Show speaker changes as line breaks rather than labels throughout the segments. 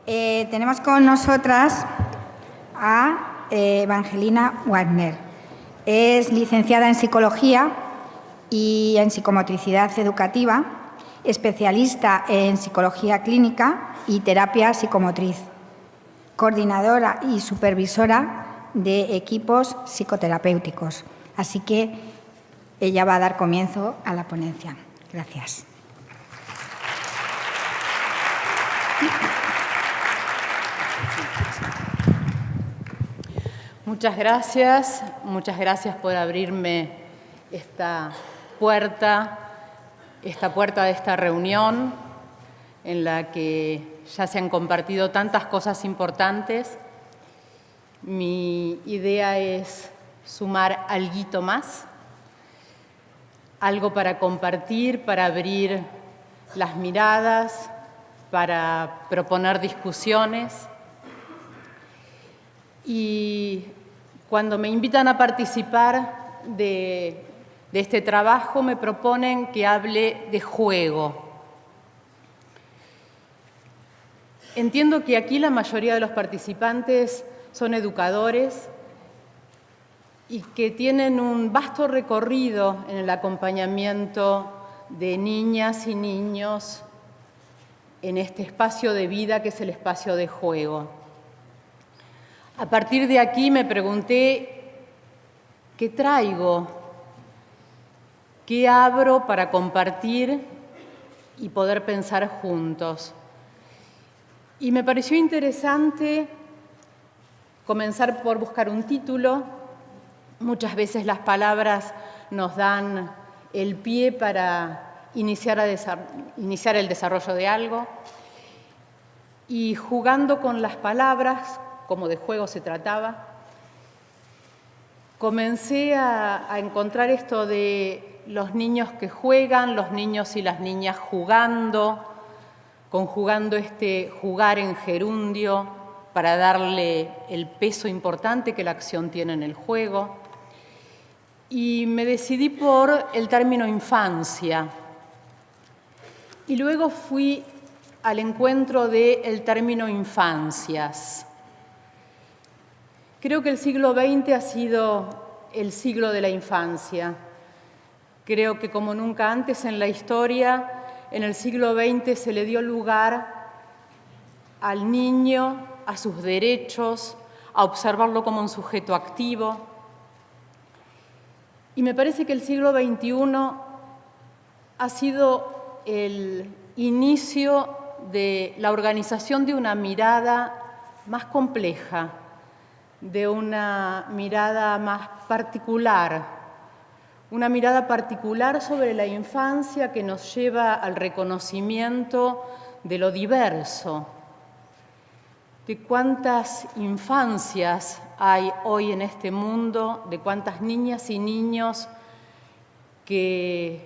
Tenemos con nosotras a Evangelina Wagner. Es licenciada en Psicología y en Psicomotricidad Educativa, especialista en Psicología Clínica y Terapia Psicomotriz, coordinadora y supervisora de equipos psicoterapéuticos. Así que ella va a dar comienzo a la ponencia. Gracias.
Muchas gracias por abrirme esta puerta de esta reunión en la que ya se han compartido tantas cosas importantes. Mi idea es sumar alguito más, algo para compartir, para abrir las miradas, para proponer discusiones. Y cuando me invitan a participar de este trabajo, me proponen que hable de juego. Entiendo que aquí la mayoría de los participantes son educadores y que tienen un vasto recorrido en el acompañamiento de niñas y niños en este espacio de vida que es el espacio de juego. A partir de aquí me pregunté, ¿qué traigo? ¿Qué abro para compartir y poder pensar juntos? Y me pareció interesante comenzar por buscar un título. Muchas veces las palabras nos dan el pie para iniciar el desarrollo de algo. Y jugando con las palabras, como de juego se trataba, comencé a encontrar esto de los niños que juegan, los niños y las niñas jugando, conjugando este jugar en gerundio para darle el peso importante que la acción tiene en el juego. Y me decidí por el término infancia. Y luego fui al encuentro del término infancias. Creo que el siglo XX ha sido el siglo de la infancia. Creo que como nunca antes en la historia, en el siglo XX se le dio lugar al niño, a sus derechos, a observarlo como un sujeto activo. Y me parece que el siglo XXI ha sido el inicio de la organización de una mirada más compleja, de una mirada más particular, una mirada particular sobre la infancia que nos lleva al reconocimiento de lo diverso, de cuántas infancias hay hoy en este mundo, de cuántas niñas y niños que,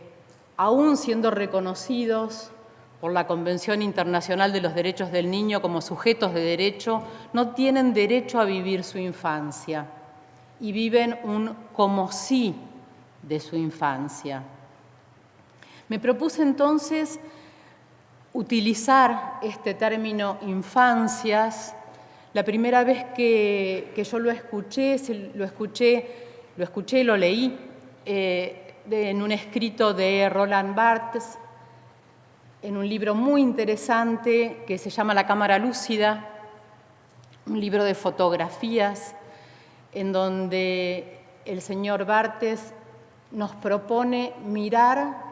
aún siendo reconocidos por la Convención Internacional de los Derechos del Niño como sujetos de derecho, no tienen derecho a vivir su infancia y viven un como sí de su infancia. Me propuse entonces utilizar este término infancias. La primera vez que yo lo escuché, lo leí en un escrito de Roland Barthes, en un libro muy interesante que se llama La cámara lúcida, un libro de fotografías, en donde el señor Barthes nos propone mirar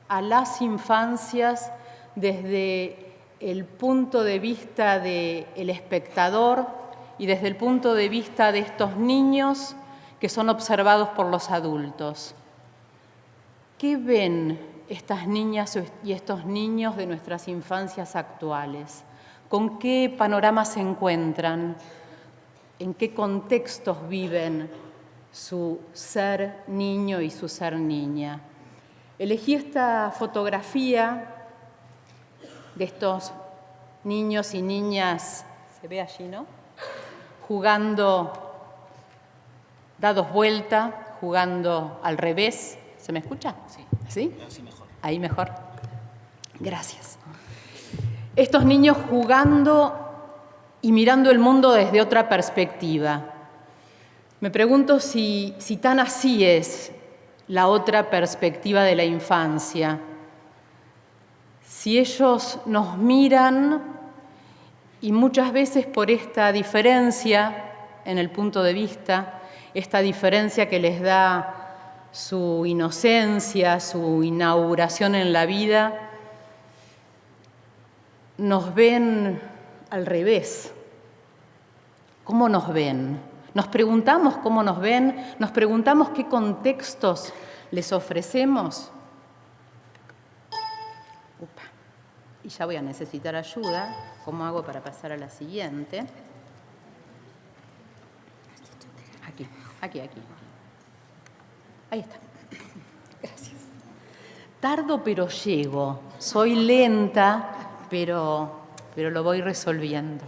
a las infancias desde el punto de vista del espectador y desde el punto de vista de estos niños que son observados por los adultos. ¿Qué ven estas niñas y estos niños de nuestras infancias actuales? ¿Con qué panoramas se encuentran? ¿En qué contextos viven su ser niño y su ser niña? Elegí esta fotografía de estos niños y niñas, se ve allí, ¿no? Jugando, dados vuelta, jugando al revés. ¿Se me escucha?
Sí.
¿Sí?
Así mejor.
Ahí mejor. Gracias. Estos niños jugando y mirando el mundo desde otra perspectiva. Me pregunto si tan así es la otra perspectiva de la infancia. Si ellos nos miran y muchas veces por esta diferencia en el punto de vista, esta diferencia que les da su inocencia, su inauguración en la vida, nos ven al revés. ¿Cómo nos ven? Nos preguntamos cómo nos ven, nos preguntamos qué contextos les ofrecemos. Upa. Y ya voy a necesitar ayuda. ¿Cómo hago para pasar a la siguiente? Aquí. Ahí está. Gracias. Tardo pero llego. Soy lenta, pero lo voy resolviendo.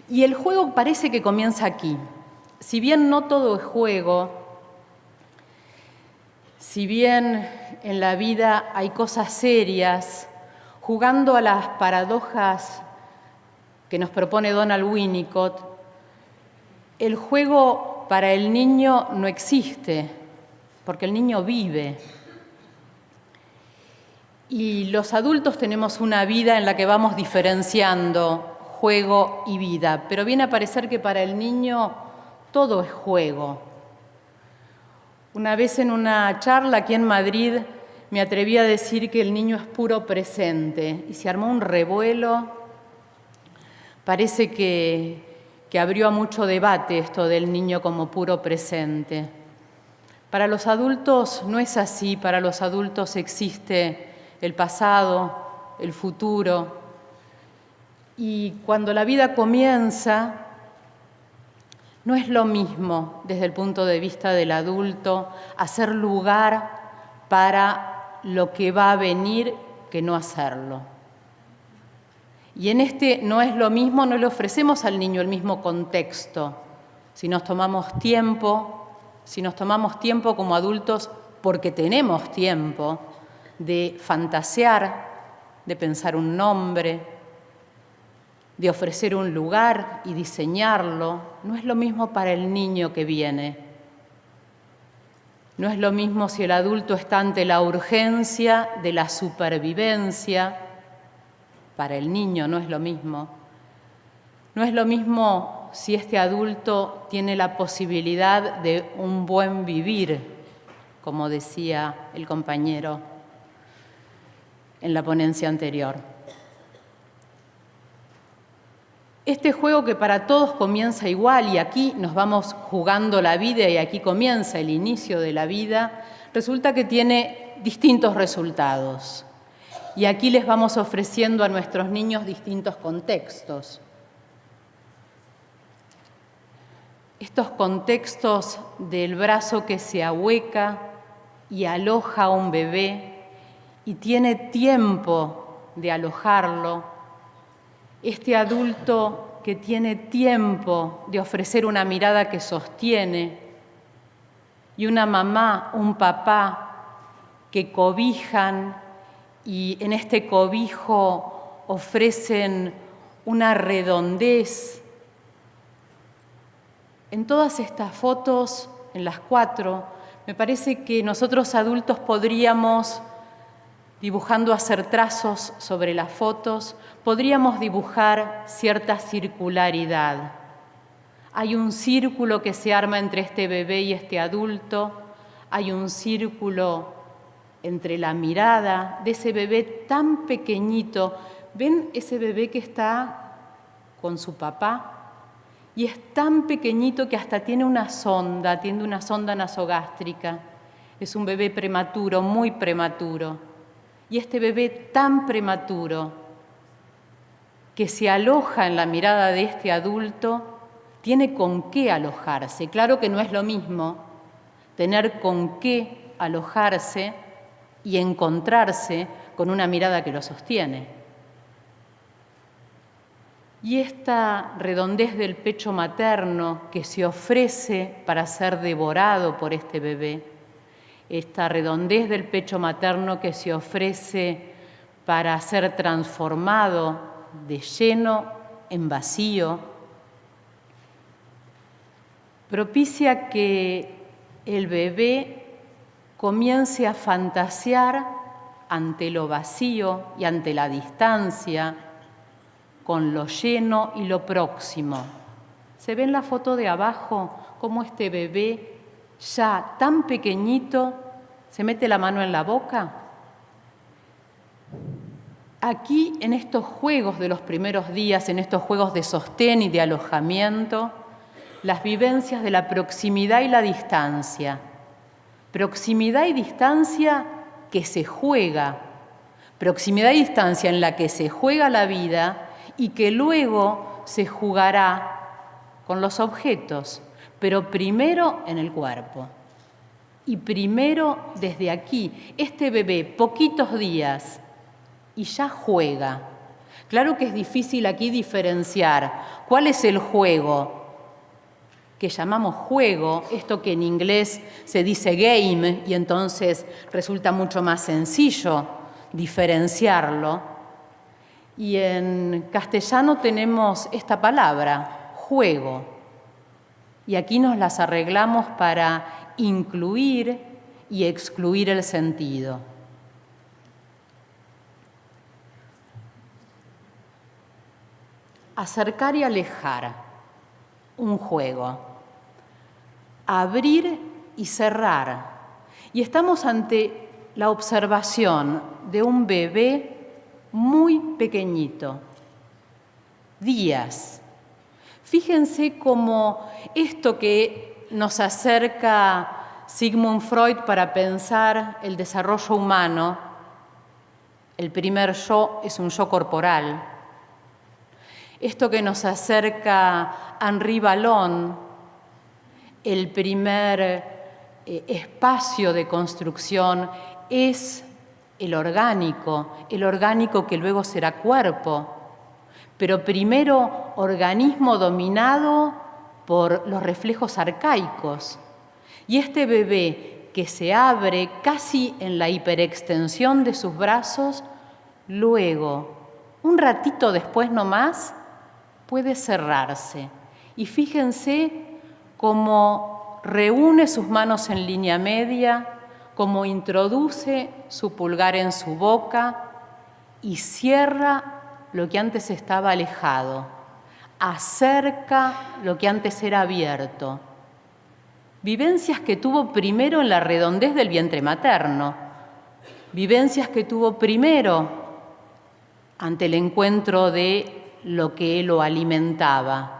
Y el juego parece que comienza aquí. Si bien no todo es juego, si bien en la vida hay cosas serias, jugando a las paradojas que nos propone Donald Winnicott, el juego para el niño no existe, porque el niño vive. Y los adultos tenemos una vida en la que vamos diferenciando juego y vida, pero viene a parecer que para el niño todo es juego. Una vez en una charla aquí en Madrid me atreví a decir que el niño es puro presente y se armó un revuelo. Parece que abrió a mucho debate esto del niño como puro presente. Para los adultos no es así, para los adultos existe el pasado, el futuro. Y cuando la vida comienza, no es lo mismo desde el punto de vista del adulto hacer lugar para lo que va a venir que no hacerlo. Y en este no es lo mismo, no le ofrecemos al niño el mismo contexto. Si nos tomamos tiempo como adultos, porque tenemos tiempo de fantasear, de pensar un nombre, de ofrecer un lugar y diseñarlo, no es lo mismo para el niño que viene. No es lo mismo si el adulto está ante la urgencia de la supervivencia. Para el niño no es lo mismo. No es lo mismo si este adulto tiene la posibilidad de un buen vivir, como decía el compañero en la ponencia anterior. Este juego que para todos comienza igual y aquí nos vamos jugando la vida y aquí comienza el inicio de la vida, resulta que tiene distintos resultados. Y aquí les vamos ofreciendo a nuestros niños distintos contextos. Estos contextos del brazo que se ahueca y aloja a un bebé y tiene tiempo de alojarlo. Este adulto que tiene tiempo de ofrecer una mirada que sostiene y una mamá, un papá que cobijan y en este cobijo ofrecen una redondez. En todas estas fotos, en las 4, me parece que nosotros adultos podríamos, dibujando hacer trazos sobre las fotos, podríamos dibujar cierta circularidad. Hay un círculo que se arma entre este bebé y este adulto, hay un círculo entre la mirada de ese bebé tan pequeñito. ¿Ven ese bebé que está con su papá? Y es tan pequeñito que hasta tiene una sonda nasogástrica. Es un bebé prematuro, muy prematuro. Y este bebé tan prematuro que se aloja en la mirada de este adulto, tiene con qué alojarse. Claro que no es lo mismo tener con qué alojarse y encontrarse con una mirada que lo sostiene. Y esta redondez del pecho materno que se ofrece para ser devorado por este bebé, esta redondez del pecho materno que se ofrece para ser transformado de lleno en vacío, propicia que el bebé comience a fantasear ante lo vacío y ante la distancia, con lo lleno y lo próximo. ¿Se ve en la foto de abajo cómo este bebé, ya tan pequeñito, se mete la mano en la boca? Aquí, en estos juegos de los primeros días, en estos juegos de sostén y de alojamiento, las vivencias de la proximidad y la distancia. Proximidad y distancia que se juega. Proximidad y distancia en la que se juega la vida y que luego se jugará con los objetos, pero primero en el cuerpo. Y primero desde aquí, este bebé, poquitos días, y ya juega. Claro que es difícil aquí diferenciar cuál es el juego que llamamos juego, esto que en inglés se dice game, y entonces resulta mucho más sencillo diferenciarlo. Y en castellano tenemos esta palabra, juego. Y aquí nos las arreglamos para incluir y excluir el sentido. Acercar y alejar, un juego. Abrir y cerrar. Y estamos ante la observación de un bebé muy pequeñito, días. Fíjense cómo esto que nos acerca Sigmund Freud para pensar el desarrollo humano, el primer yo es un yo corporal. Esto que nos acerca Henri Vallon, el primer espacio de construcción es el orgánico que luego será cuerpo, pero primero organismo dominado por los reflejos arcaicos. Y este bebé que se abre casi en la hiperextensión de sus brazos, luego, un ratito después nomás, puede cerrarse. Y fíjense cómo reúne sus manos en línea media, cómo introduce su pulgar en su boca y cierra lo que antes estaba alejado, acerca lo que antes era abierto. Vivencias que tuvo primero en la redondez del vientre materno, vivencias que tuvo primero ante el encuentro de lo que lo alimentaba,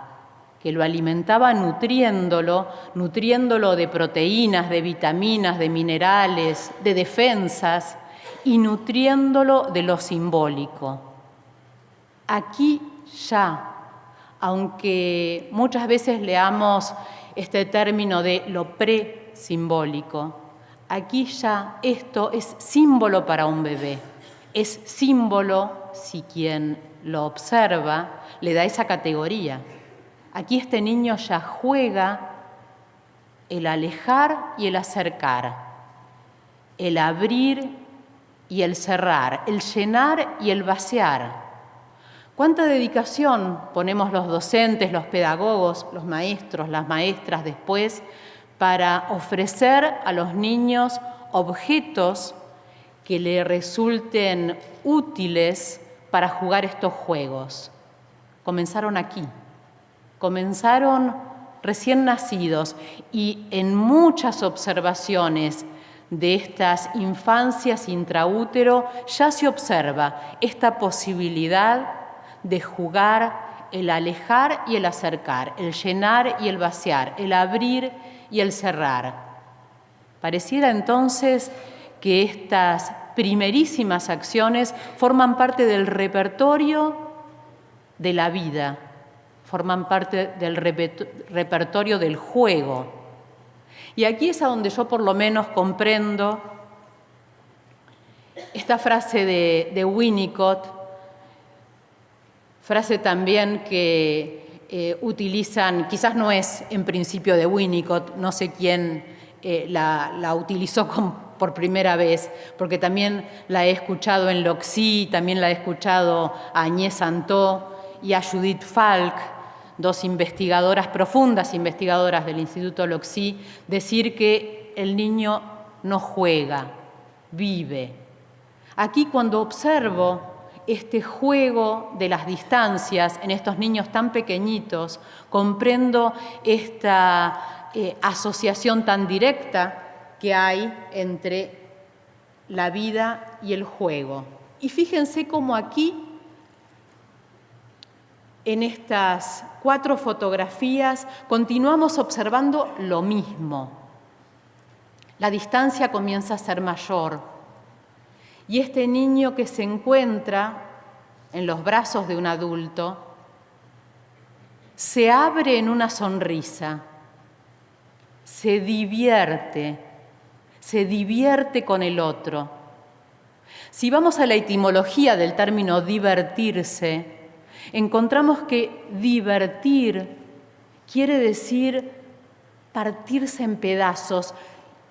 nutriéndolo de proteínas, de vitaminas, de minerales, de defensas y nutriéndolo de lo simbólico. Aquí ya, aunque muchas veces leamos este término de lo presimbólico, aquí ya esto es símbolo para un bebé, es símbolo si quien lo observa le da esa categoría. Aquí este niño ya juega el alejar y el acercar, el abrir y el cerrar, el llenar y el vaciar. ¿Cuánta dedicación ponemos los docentes, los pedagogos, los maestros, las maestras después para ofrecer a los niños objetos que le resulten útiles para jugar estos juegos? Comenzaron aquí. Comenzaron recién nacidos y en muchas observaciones de estas infancias intraútero ya se observa esta posibilidad de jugar el alejar y el acercar, el llenar y el vaciar, el abrir y el cerrar. Pareciera entonces que estas primerísimas acciones forman parte del repertorio de la vida, forman parte del repertorio del juego. Y aquí es a donde yo por lo menos comprendo esta frase de Winnicott, frase también que utilizan, quizás no es en principio de Winnicott, no sé quién la utilizó por primera vez, porque también la he escuchado en L'Oxy, también la he escuchado a Agnès Santó y a Judith Falk, dos investigadoras, profundas investigadoras del Instituto L'Oxy, decir que el niño no juega, vive. Aquí, cuando observo este juego de las distancias en estos niños tan pequeñitos, comprendo esta asociación tan directa que hay entre la vida y el juego. Y fíjense cómo aquí, en estas 4 fotografías, continuamos observando lo mismo. La distancia comienza a ser mayor y este niño que se encuentra en los brazos de un adulto se abre en una sonrisa, se divierte con el otro. Si vamos a la etimología del término divertirse, encontramos que divertir quiere decir partirse en pedazos,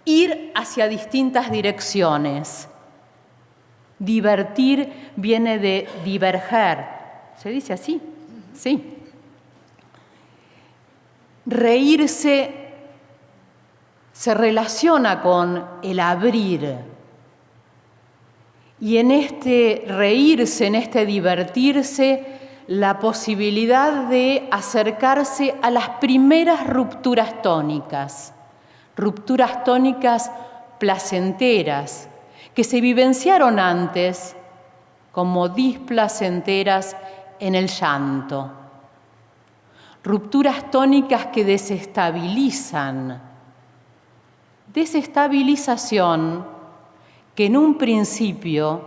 ir hacia distintas direcciones. Divertir viene de diverger. ¿Se dice así? Sí. Reírse se relaciona con el abrir. Y en este reírse, en este divertirse, la posibilidad de acercarse a las primeras rupturas tónicas placenteras, que se vivenciaron antes como displacenteras en el llanto. Rupturas tónicas que desestabilizan. Desestabilización que en un principio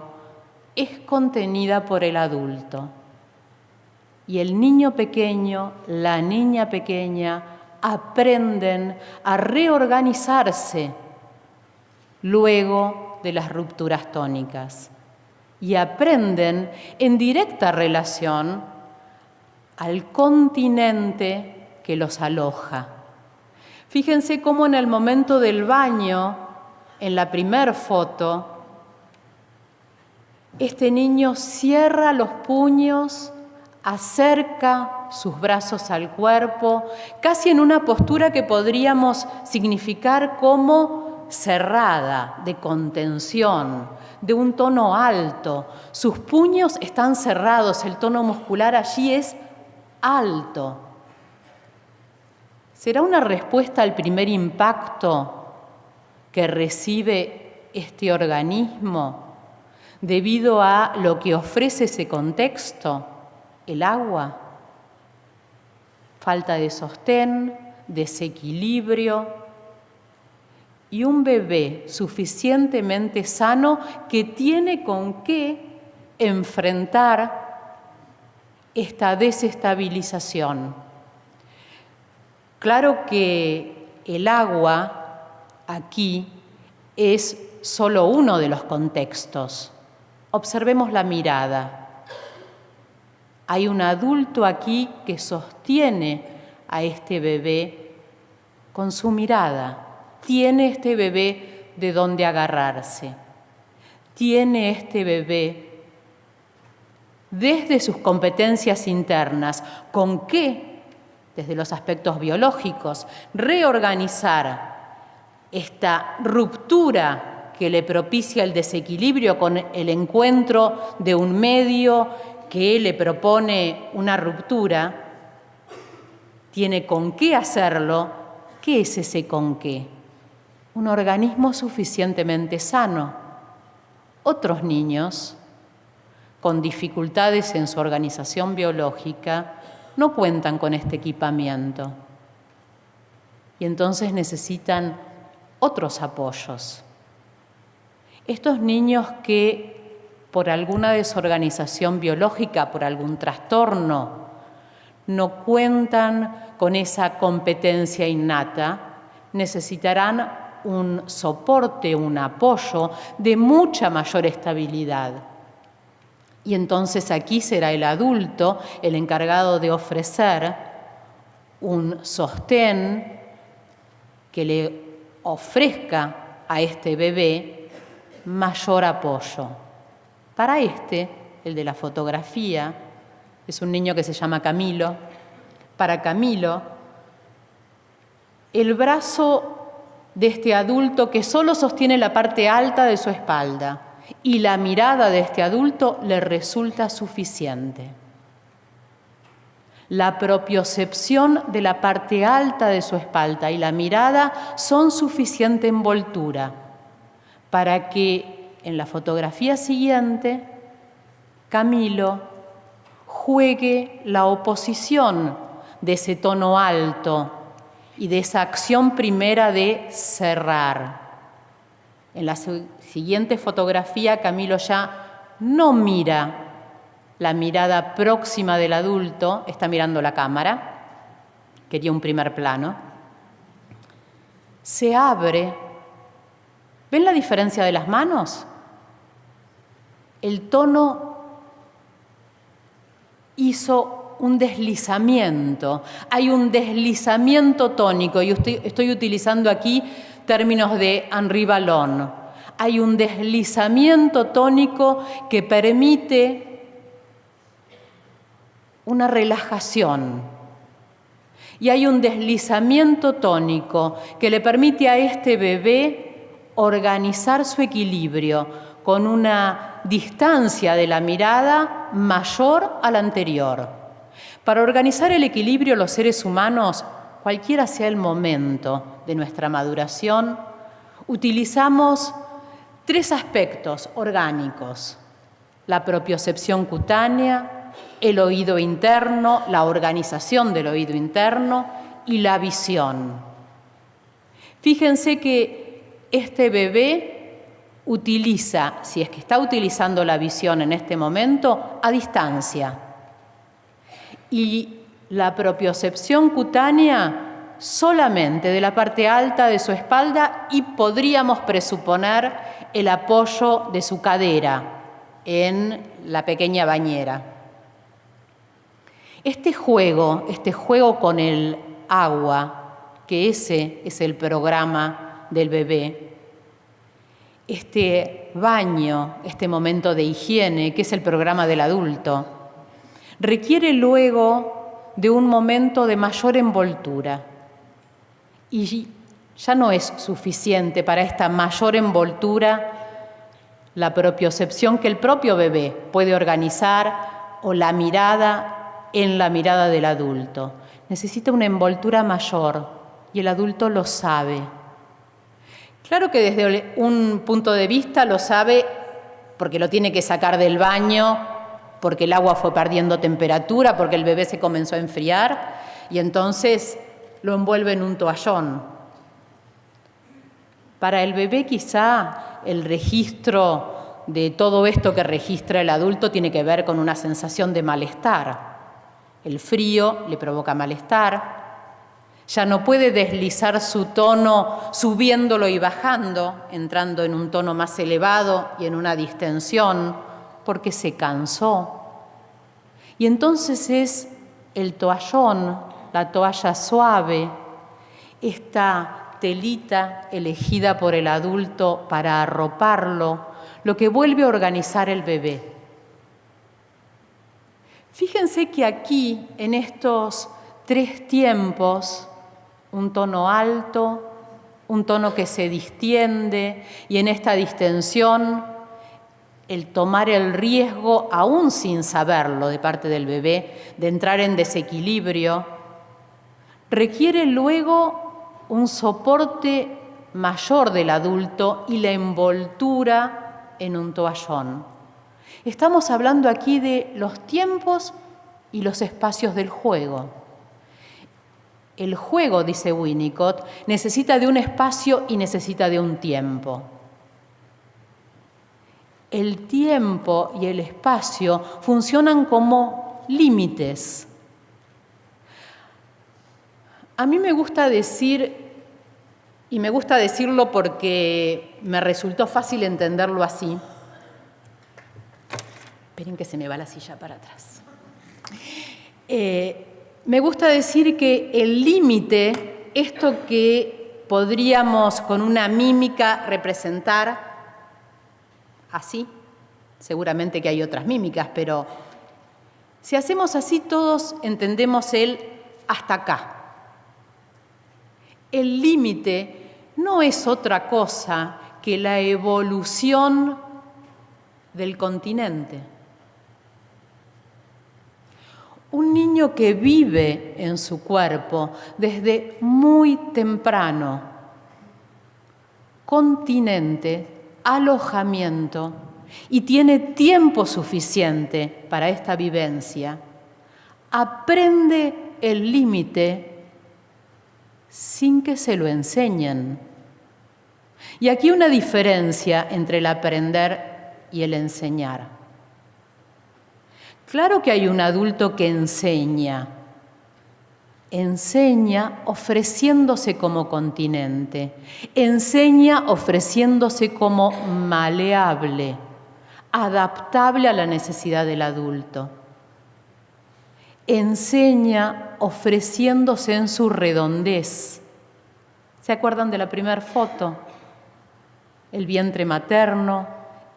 es contenida por el adulto. Y el niño pequeño, la niña pequeña, aprenden a reorganizarse luego de las rupturas tónicas y aprenden en directa relación al continente que los aloja. Fíjense cómo en el momento del baño, en la primer foto, este niño cierra los puños, acerca sus brazos al cuerpo, casi en una postura que podríamos significar como cerrada, de contención, de un tono alto. Sus puños están cerrados, el tono muscular allí es alto. ¿Será una respuesta al primer impacto que recibe este organismo debido a lo que ofrece ese contexto? El agua, falta de sostén, desequilibrio y un bebé suficientemente sano que tiene con qué enfrentar esta desestabilización. Claro que el agua aquí es solo uno de los contextos. Observemos la mirada. Hay un adulto aquí que sostiene a este bebé con su mirada. Tiene este bebé de dónde agarrarse. Tiene este bebé desde sus competencias internas con qué, desde los aspectos biológicos, reorganizar esta ruptura que le propicia el desequilibrio con el encuentro de un medio que le propone una ruptura, tiene con qué hacerlo. ¿Qué es ese con qué? Un organismo suficientemente sano. Otros niños con dificultades en su organización biológica no cuentan con este equipamiento y entonces necesitan otros apoyos. Estos niños que por alguna desorganización biológica, por algún trastorno, no cuentan con esa competencia innata, necesitarán un soporte, un apoyo de mucha mayor estabilidad. Y entonces aquí será el adulto el encargado de ofrecer un sostén que le ofrezca a este bebé mayor apoyo. Para el de la fotografía, es un niño que se llama Camilo. Para Camilo, el brazo de este adulto que solo sostiene la parte alta de su espalda y la mirada de este adulto le resulta suficiente. La propiocepción de la parte alta de su espalda y la mirada son suficiente envoltura para que en la fotografía siguiente Camilo juegue la oposición de ese tono alto y de esa acción primera de cerrar. En la siguiente fotografía, Camilo ya no mira la mirada próxima del adulto, está mirando la cámara, quería un primer plano. Se abre. ¿Ven la diferencia de las manos? El tono hizo un deslizamiento. Hay un deslizamiento tónico, y estoy utilizando aquí términos de Henri Vallon. Hay un deslizamiento tónico que permite una relajación. Y hay un deslizamiento tónico que le permite a este bebé organizar su equilibrio con una distancia de la mirada mayor a la anterior. Para organizar el equilibrio, los seres humanos, cualquiera sea el momento de nuestra maduración, utilizamos 3 aspectos orgánicos: la propiocepción cutánea, el oído interno, la organización del oído interno y la visión. Fíjense que este bebé utiliza, si es que está utilizando la visión en este momento, a distancia. Y la propiocepción cutánea solamente de la parte alta de su espalda, y podríamos presuponer el apoyo de su cadera en la pequeña bañera. Este juego con el agua, que ese es el programa del bebé, este baño, este momento de higiene, que es el programa del adulto, requiere luego de un momento de mayor envoltura. Y ya no es suficiente para esta mayor envoltura la propiocepción que el propio bebé puede organizar o la mirada en la mirada del adulto. Necesita una envoltura mayor y el adulto lo sabe. Claro que desde un punto de vista lo sabe porque lo tiene que sacar del baño, porque el agua fue perdiendo temperatura, porque el bebé se comenzó a enfriar y entonces lo envuelve en un toallón. Para el bebé quizá el registro de todo esto que registra el adulto tiene que ver con una sensación de malestar. El frío le provoca malestar. Ya no puede deslizar su tono subiéndolo y bajando, entrando en un tono más elevado y en una distensión, porque se cansó. Y entonces es el toallón, la toalla suave, esta telita elegida por el adulto para arroparlo, lo que vuelve a organizar el bebé. Fíjense que aquí, en estos 3 tiempos, un tono alto, un tono que se distiende, y en esta distensión, el tomar el riesgo, aún sin saberlo de parte del bebé, de entrar en desequilibrio, requiere luego un soporte mayor del adulto y la envoltura en un toallón. Estamos hablando aquí de los tiempos y los espacios del juego. El juego, dice Winnicott, necesita de un espacio y necesita de un tiempo. El tiempo y el espacio funcionan como límites. A mí me gusta decir, y me gusta decirlo porque me resultó fácil entenderlo así. Esperen que se me va la silla para atrás. Me gusta decir que el límite, esto que podríamos con una mímica representar así. Seguramente que hay otras mímicas, pero si hacemos así todos entendemos el hasta acá. El límite no es otra cosa que la evolución del continente. Un niño que vive en su cuerpo desde muy temprano, continente, alojamiento, y tiene tiempo suficiente para esta vivencia, aprende el límite sin que se lo enseñen. Y aquí una diferencia entre el aprender y el enseñar. Claro que hay un adulto que enseña ofreciéndose como continente, enseña ofreciéndose como maleable, adaptable a la necesidad del adulto. Enseña ofreciéndose en su redondez. ¿Se acuerdan de la primera foto? El vientre materno,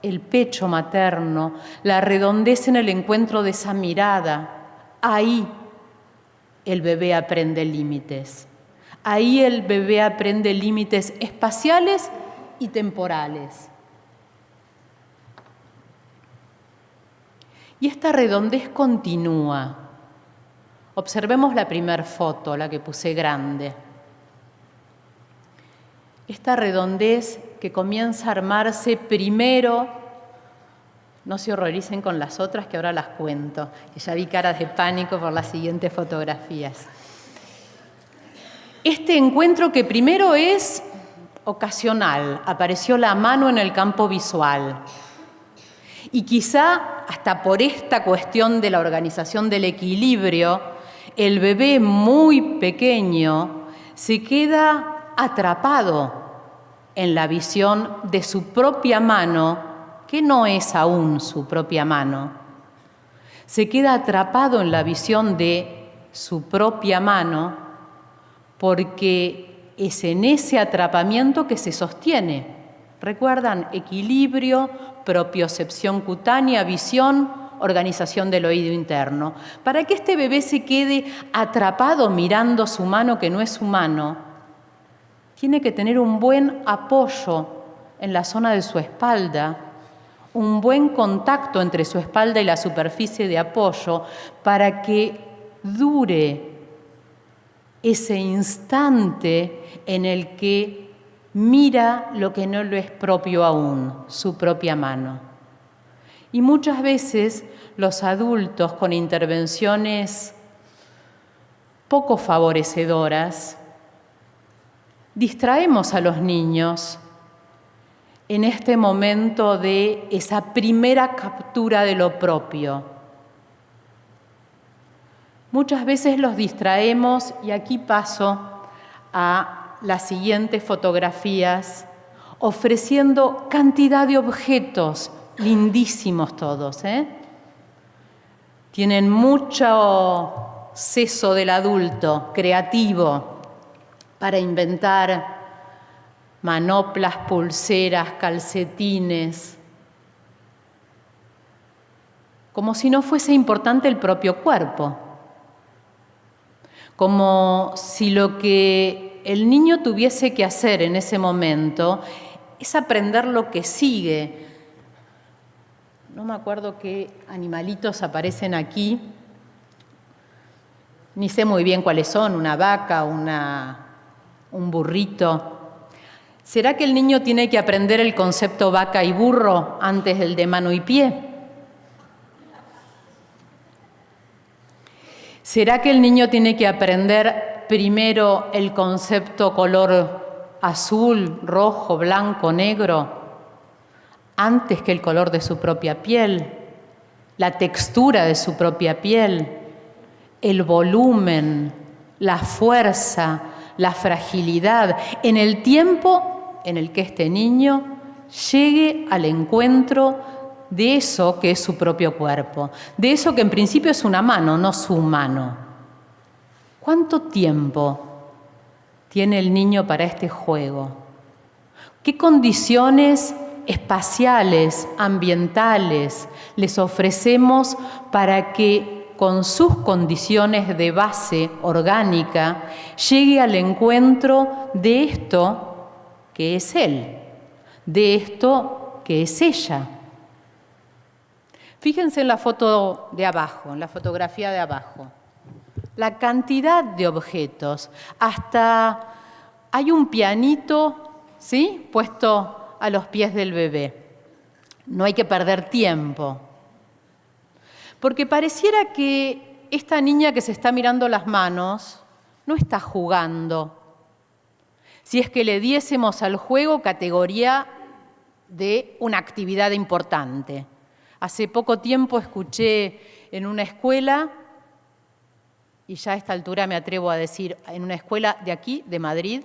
el pecho materno, la redondez en el encuentro de esa mirada. Ahí el bebé aprende límites. Ahí el bebé aprende límites espaciales y temporales. Y esta redondez continúa. Observemos la primera foto, la que puse grande. Esta redondez que comienza a armarse primero, no se horroricen con las otras que ahora las cuento, que ya vi caras de pánico por las siguientes fotografías. Este encuentro que primero es ocasional, apareció la mano en el campo visual. Y quizá hasta por esta cuestión de la organización del equilibrio, el bebé muy pequeño se queda atrapado en la visión de su propia mano, que no es aún su propia mano. Se queda atrapado en la visión de su propia mano porque es en ese atrapamiento que se sostiene. ¿Recuerdan? Equilibrio, propiocepción cutánea, visión, organización del oído interno. Para que este bebé se quede atrapado mirando su mano que no es su mano, tiene que tener un buen apoyo en la zona de su espalda, un buen contacto entre su espalda y la superficie de apoyo para que dure ese instante en el que mira lo que no le es propio aún, su propia mano. Y muchas veces los adultos con intervenciones poco favorecedoras distraemos a los niños en este momento de esa primera captura de lo propio. Muchas veces los distraemos, y aquí paso a las siguientes fotografías, ofreciendo cantidad de objetos, lindísimos todos, Tienen mucho seso del adulto creativo para inventar manoplas, pulseras, calcetines, como si no fuese importante el propio cuerpo, como si lo que el niño tuviese que hacer en ese momento es aprender lo que sigue. No me acuerdo qué animalitos aparecen aquí, ni sé muy bien cuáles son, una vaca, un burrito. ¿Será que el niño tiene que aprender el concepto vaca y burro antes del de mano y pie? ¿Será que el niño tiene que aprender primero el concepto color azul, rojo, blanco, negro, antes que el color de su propia piel, la textura de su propia piel, el volumen, la fuerza, la fragilidad, en el tiempo en el que este niño llegue al encuentro de eso que es su propio cuerpo, de eso que en principio es una mano, no su mano? ¿Cuánto tiempo tiene el niño para este juego? ¿Qué condiciones espaciales, ambientales les ofrecemos para que con sus condiciones de base orgánica llegue al encuentro de esto que es él, de esto que es ella? Fíjense en la foto de abajo, en la fotografía de abajo. La cantidad de objetos. Hasta hay un pianito, ¿sí?, puesto a los pies del bebé. No hay que perder tiempo. Porque pareciera que esta niña que se está mirando las manos no está jugando. Si es que le diésemos al juego categoría de una actividad importante. Hace poco tiempo escuché en una escuela, y ya a esta altura me atrevo a decir, en una escuela de aquí, de Madrid,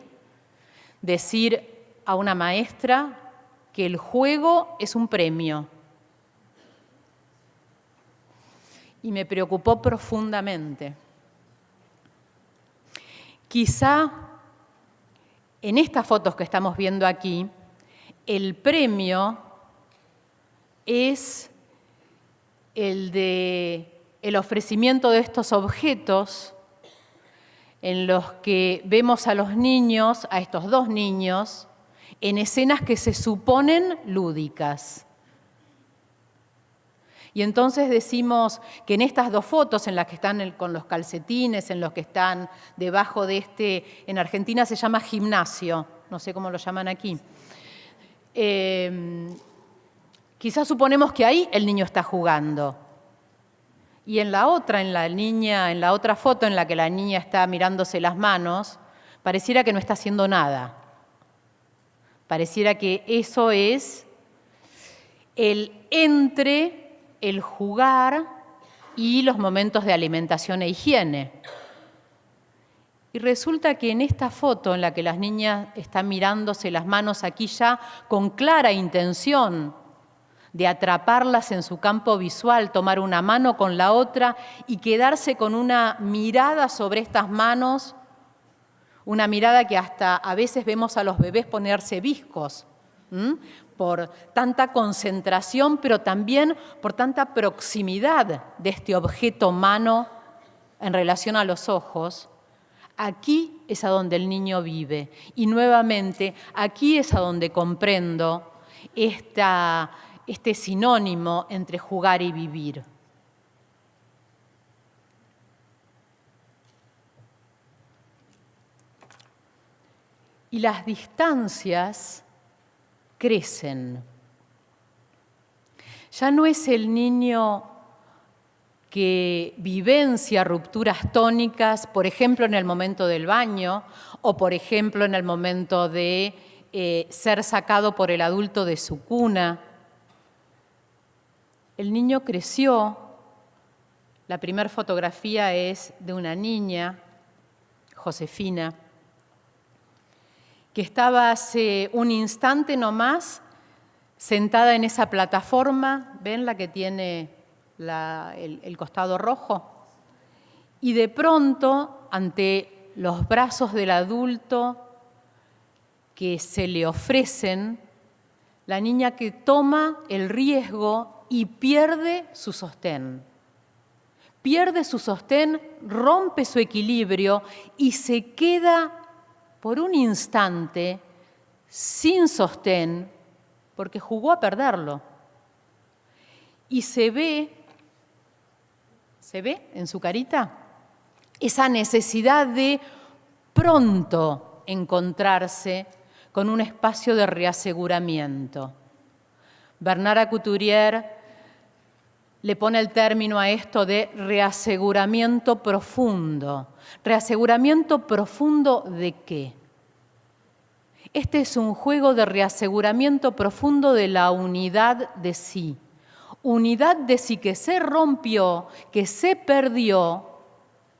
decir a una maestra que el juego es un premio. Y me preocupó profundamente. Quizá en estas fotos que estamos viendo aquí, el premio es el ofrecimiento de estos objetos en los que vemos a los niños, a estos dos niños, en escenas que se suponen lúdicas. Y entonces decimos que en estas dos fotos, en las que están con los calcetines, en los que están debajo de en Argentina se llama gimnasio, no sé cómo lo llaman aquí. Quizás suponemos que ahí el niño está jugando. Y en la otra foto en la que la niña está mirándose las manos, pareciera que no está haciendo nada. Pareciera que eso es entre el jugar y los momentos de alimentación e higiene. Y resulta que en esta foto en la que las niñas están mirándose las manos aquí ya con clara intención de atraparlas en su campo visual, tomar una mano con la otra y quedarse con una mirada sobre estas manos, una mirada que hasta a veces vemos a los bebés ponerse viscos, por tanta concentración, pero también por tanta proximidad de este objeto mano en relación a los ojos. Aquí es a donde el niño vive. Y nuevamente, aquí es a donde comprendo este sinónimo entre jugar y vivir. Y las distancias crecen. Ya no es el niño que vivencia rupturas tónicas, por ejemplo, en el momento del baño o, por ejemplo, en el momento de ser sacado por el adulto de su cuna. El niño creció. La primera fotografía es de una niña, Josefina, que estaba hace un instante nomás sentada en esa plataforma, ¿ven la que tiene el costado rojo? Y de pronto, ante los brazos del adulto que se le ofrecen, la niña que toma el riesgo y pierde su sostén. Pierde su sostén, rompe su equilibrio y se queda por un instante sin sostén, porque jugó a perderlo. Y se ve en su carita esa necesidad de pronto encontrarse con un espacio de reaseguramiento. Bernard Couturier le pone el término a esto de reaseguramiento profundo. ¿Reaseguramiento profundo de qué? Este es un juego de reaseguramiento profundo de la unidad de sí. Unidad de sí que se rompió, que se perdió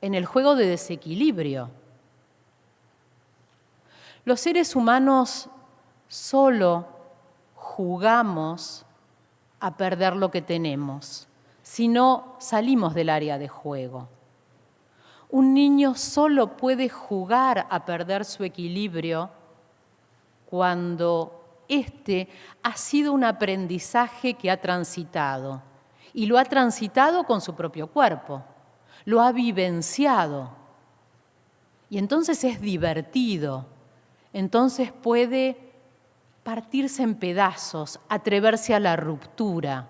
en el juego de desequilibrio. Los seres humanos solo jugamos a perder lo que tenemos, si no salimos del área de juego. Un niño solo puede jugar a perder su equilibrio cuando este ha sido un aprendizaje que ha transitado. Y lo ha transitado con su propio cuerpo, lo ha vivenciado. Y entonces es divertido, entonces puede partirse en pedazos, atreverse a la ruptura.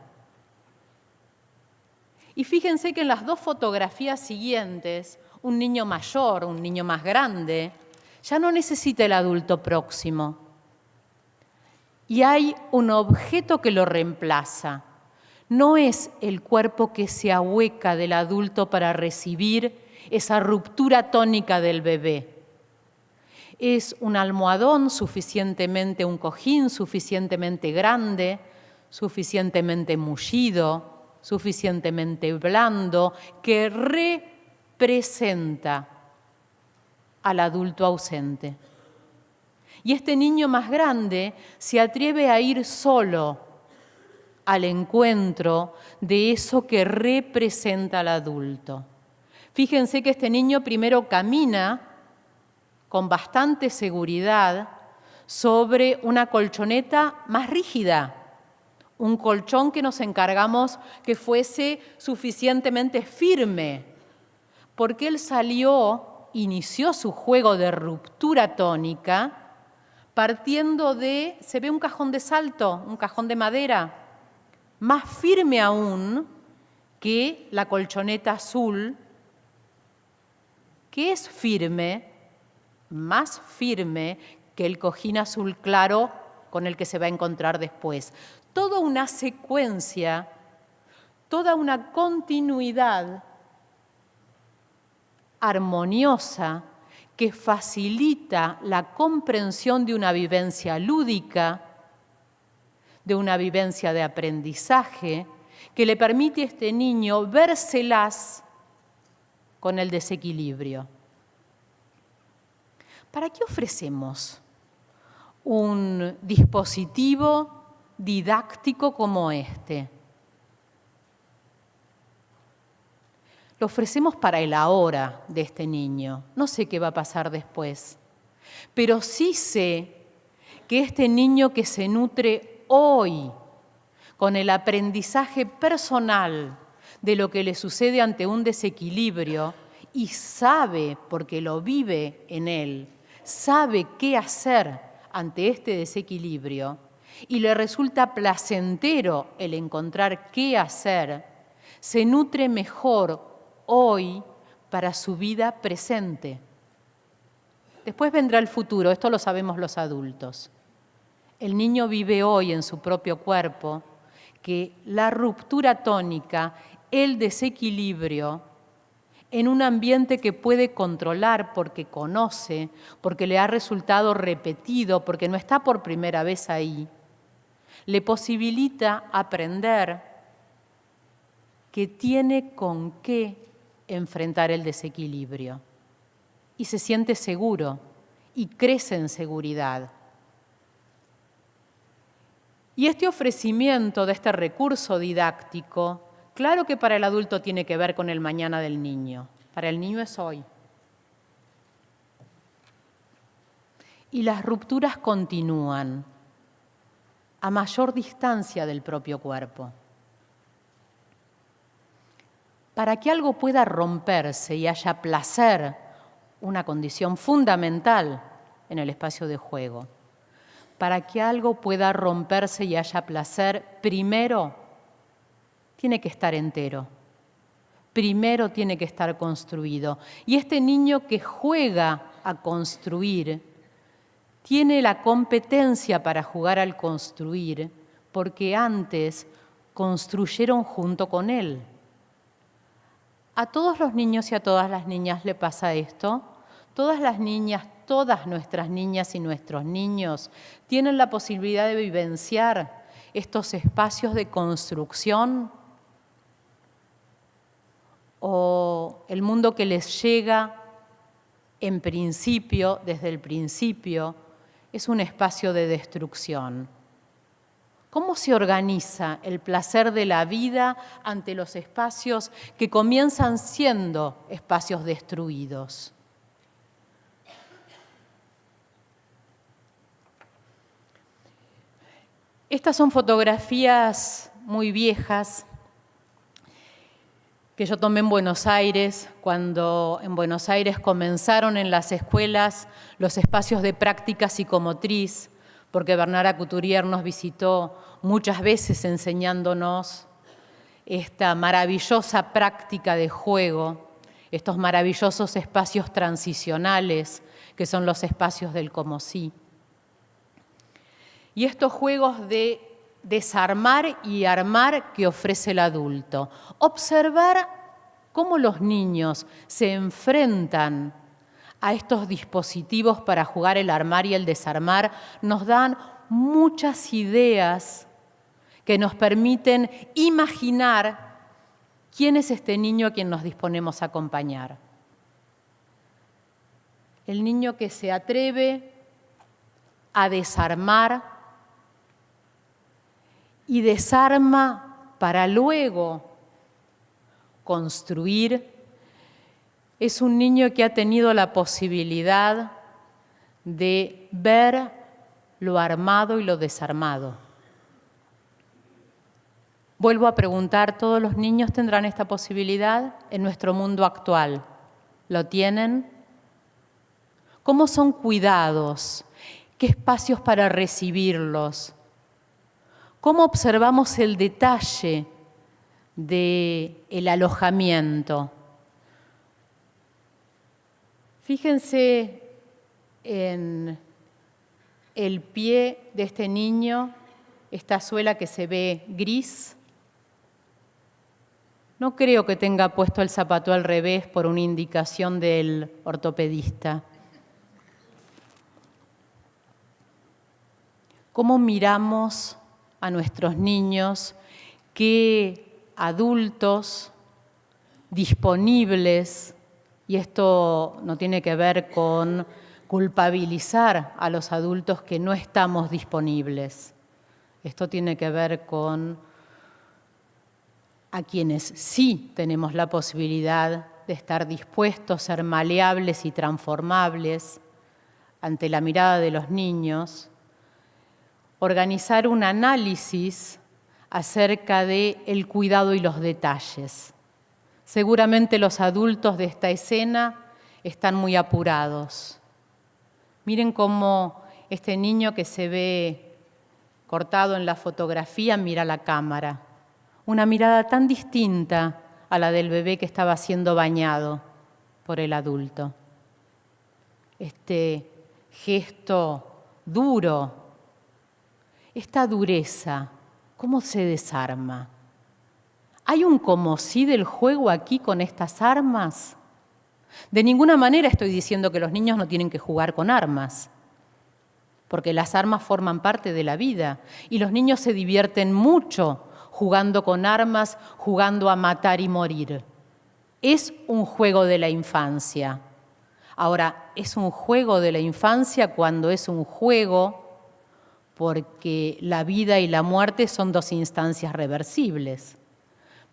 Y fíjense que en las dos fotografías siguientes, un niño mayor, un niño más grande, ya no necesita el adulto próximo. Y hay un objeto que lo reemplaza. No es el cuerpo que se ahueca del adulto para recibir esa ruptura tónica del bebé. Es un almohadón suficientemente, un cojín suficientemente grande, suficientemente mullido, suficientemente blando, que representa al adulto ausente. Y este niño más grande se atreve a ir solo al encuentro de eso que representa al adulto. Fíjense que este niño primero camina con bastante seguridad sobre una colchoneta más rígida, un colchón que nos encargamos que fuese suficientemente firme, porque él inició su juego de ruptura tónica partiendo de, se ve un cajón de salto, un cajón de madera, más firme aún que la colchoneta azul, que es firme, más firme que el cojín azul claro con el que se va a encontrar después. Toda una secuencia, toda una continuidad armoniosa que facilita la comprensión de una vivencia lúdica, de una vivencia de aprendizaje, que le permite a este niño vérselas con el desequilibrio. ¿Para qué ofrecemos un dispositivo didáctico como este? Lo ofrecemos para el ahora de este niño. No sé qué va a pasar después, pero sí sé que este niño que se nutre hoy con el aprendizaje personal de lo que le sucede ante un desequilibrio y sabe, porque lo vive en él, sabe qué hacer ante este desequilibrio y le resulta placentero el encontrar qué hacer, se nutre mejor hoy para su vida presente. Después vendrá el futuro, esto lo sabemos los adultos. El niño vive hoy en su propio cuerpo que la ruptura tónica, el desequilibrio, en un ambiente que puede controlar porque conoce, porque le ha resultado repetido, porque no está por primera vez ahí, le posibilita aprender que tiene con qué enfrentar el desequilibrio y se siente seguro y crece en seguridad. Y este ofrecimiento de este recurso didáctico, claro que para el adulto tiene que ver con el mañana del niño. Para el niño es hoy. Y las rupturas continúan a mayor distancia del propio cuerpo. Para que algo pueda romperse y haya placer, una condición fundamental en el espacio de juego. Para que algo pueda romperse y haya placer, primero tiene que estar entero. Primero tiene que estar construido. Y este niño que juega a construir tiene la competencia para jugar al construir porque antes construyeron junto con él. ¿A todos los niños y a todas las niñas le pasa esto? Todas las niñas, todas nuestras niñas y nuestros niños tienen la posibilidad de vivenciar estos espacios de construcción o el mundo que les llega en principio, desde el principio, es un espacio de destrucción. ¿Cómo se organiza el placer de la vida ante los espacios que comienzan siendo espacios destruidos? Estas son fotografías muy viejas que yo tomé en Buenos Aires, cuando en Buenos Aires comenzaron en las escuelas los espacios de práctica psicomotriz, porque Bernara Couturier nos visitó muchas veces enseñándonos esta maravillosa práctica de juego, estos maravillosos espacios transicionales que son los espacios del como sí. Y estos juegos de desarmar y armar que ofrece el adulto. Observar cómo los niños se enfrentan a estos dispositivos para jugar el armar y el desarmar nos dan muchas ideas que nos permiten imaginar quién es este niño a quien nos disponemos a acompañar. El niño que se atreve a desarmar y desarma para luego construir. Es un niño que ha tenido la posibilidad de ver lo armado y lo desarmado. Vuelvo a preguntar, ¿todos los niños tendrán esta posibilidad en nuestro mundo actual? ¿Lo tienen? ¿Cómo son cuidados? ¿Qué espacios para recibirlos? ¿Cómo observamos el detalle del alojamiento? Fíjense en el pie de este niño, esta suela que se ve gris. No creo que tenga puesto el zapato al revés por una indicación del ortopedista. ¿Cómo miramos a nuestros niños? ¿Qué adultos disponibles? Y esto no tiene que ver con culpabilizar a los adultos que no estamos disponibles. Esto tiene que ver con a quienes sí tenemos la posibilidad de estar dispuestos, ser maleables y transformables ante la mirada de los niños, organizar un análisis acerca del cuidado y los detalles. Seguramente los adultos de esta escena están muy apurados. Miren cómo este niño que se ve cortado en la fotografía mira la cámara. Una mirada tan distinta a la del bebé que estaba siendo bañado por el adulto. Este gesto duro, esta dureza, ¿cómo se desarma? ¿Hay un como sí del juego aquí con estas armas? De ninguna manera estoy diciendo que los niños no tienen que jugar con armas, porque las armas forman parte de la vida y los niños se divierten mucho jugando con armas, jugando a matar y morir. Es un juego de la infancia. Ahora, es un juego de la infancia cuando es un juego porque la vida y la muerte son dos instancias reversibles.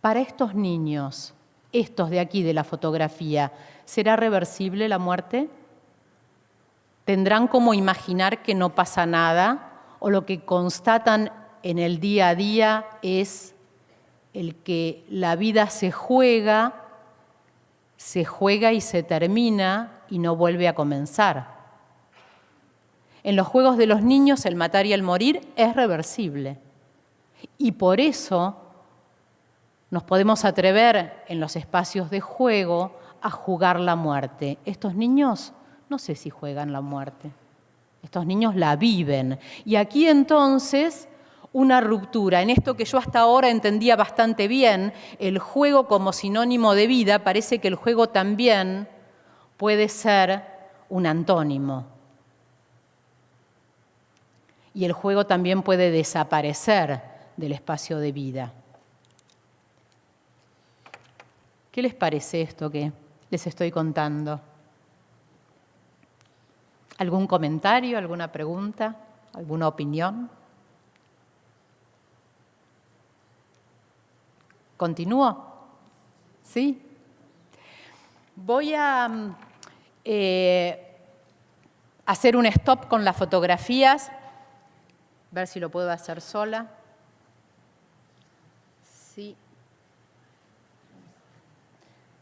Para estos niños, estos de aquí de la fotografía, ¿será reversible la muerte? ¿Tendrán como imaginar que no pasa nada? ¿O lo que constatan en el día a día es el que la vida se juega y se termina y no vuelve a comenzar? En los juegos de los niños el matar y el morir es reversible. Y por eso nos podemos atrever en los espacios de juego a jugar la muerte. Estos niños no sé si juegan la muerte. Estos niños la viven. Y aquí entonces una ruptura. En esto que yo hasta ahora entendía bastante bien, el juego como sinónimo de vida, parece que el juego también puede ser un antónimo. Y el juego también puede desaparecer del espacio de vida. ¿Qué les parece esto que les estoy contando? ¿Algún comentario, alguna pregunta, alguna opinión? ¿Continúo? ¿Sí? Voy a hacer un stop con las fotografías, ver si lo puedo hacer sola. Sí.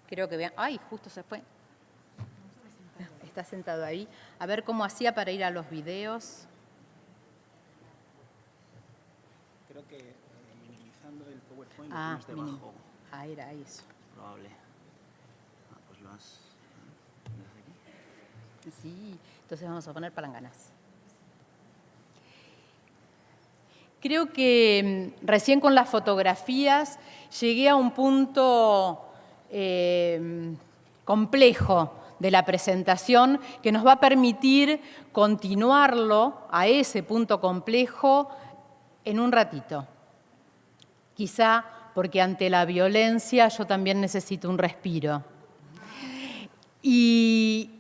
Creo que vean. ¡Ay! Justo se fue. Está sentado ahí. A ver cómo hacía para ir a los videos.
Creo que minimizando el PowerPoint lo tienes debajo.
Ah, era eso.
Probable. Pues lo has... ¿Desde aquí?
Sí, entonces vamos a poner palanganas. Creo que recién con las fotografías llegué a un punto complejo de la presentación que nos va a permitir continuarlo a ese punto complejo en un ratito. Quizá porque ante la violencia yo también necesito un respiro. Y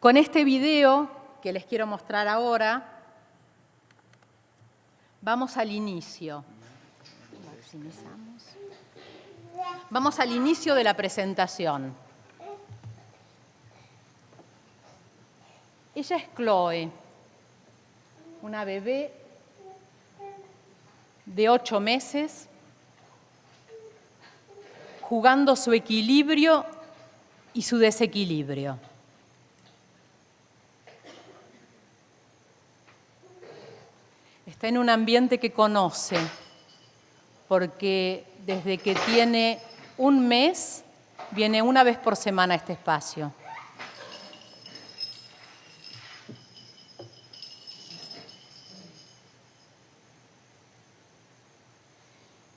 con este video que les quiero mostrar ahora, vamos al inicio. Vamos al inicio de la presentación. Ella es Chloe, una bebé de 8 meses, jugando su equilibrio y su desequilibrio. Está en un ambiente que conoce, porque desde que tiene 1 mes, viene 1 vez por semana a este espacio.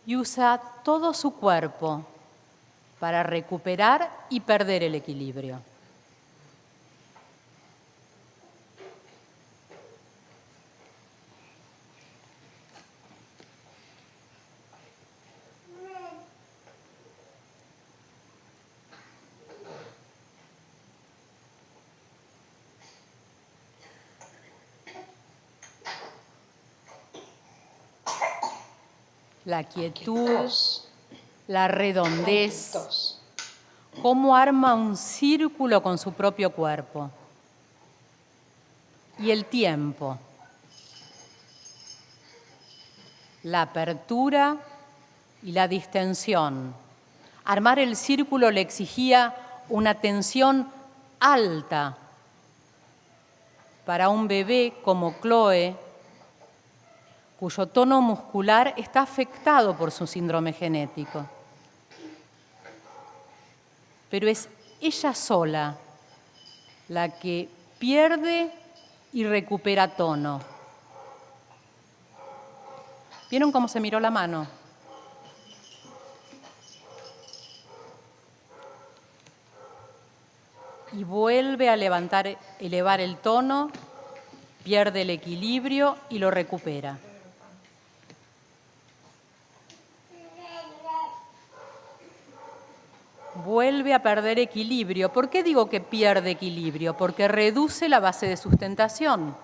Y usa todo su cuerpo para recuperar y perder el equilibrio. La quietud, la redondez, cómo arma un círculo con su propio cuerpo. Y el tiempo, la apertura y la distensión. Armar el círculo le exigía una tensión alta para un bebé como Chloe, cuyo tono muscular está afectado por su síndrome genético. Pero es ella sola la que pierde y recupera tono. ¿Vieron cómo se miró la mano? Y vuelve a elevar el tono, pierde el equilibrio y lo recupera. Vuelve a perder equilibrio. ¿Por qué digo que pierde equilibrio? Porque reduce la base de sustentación.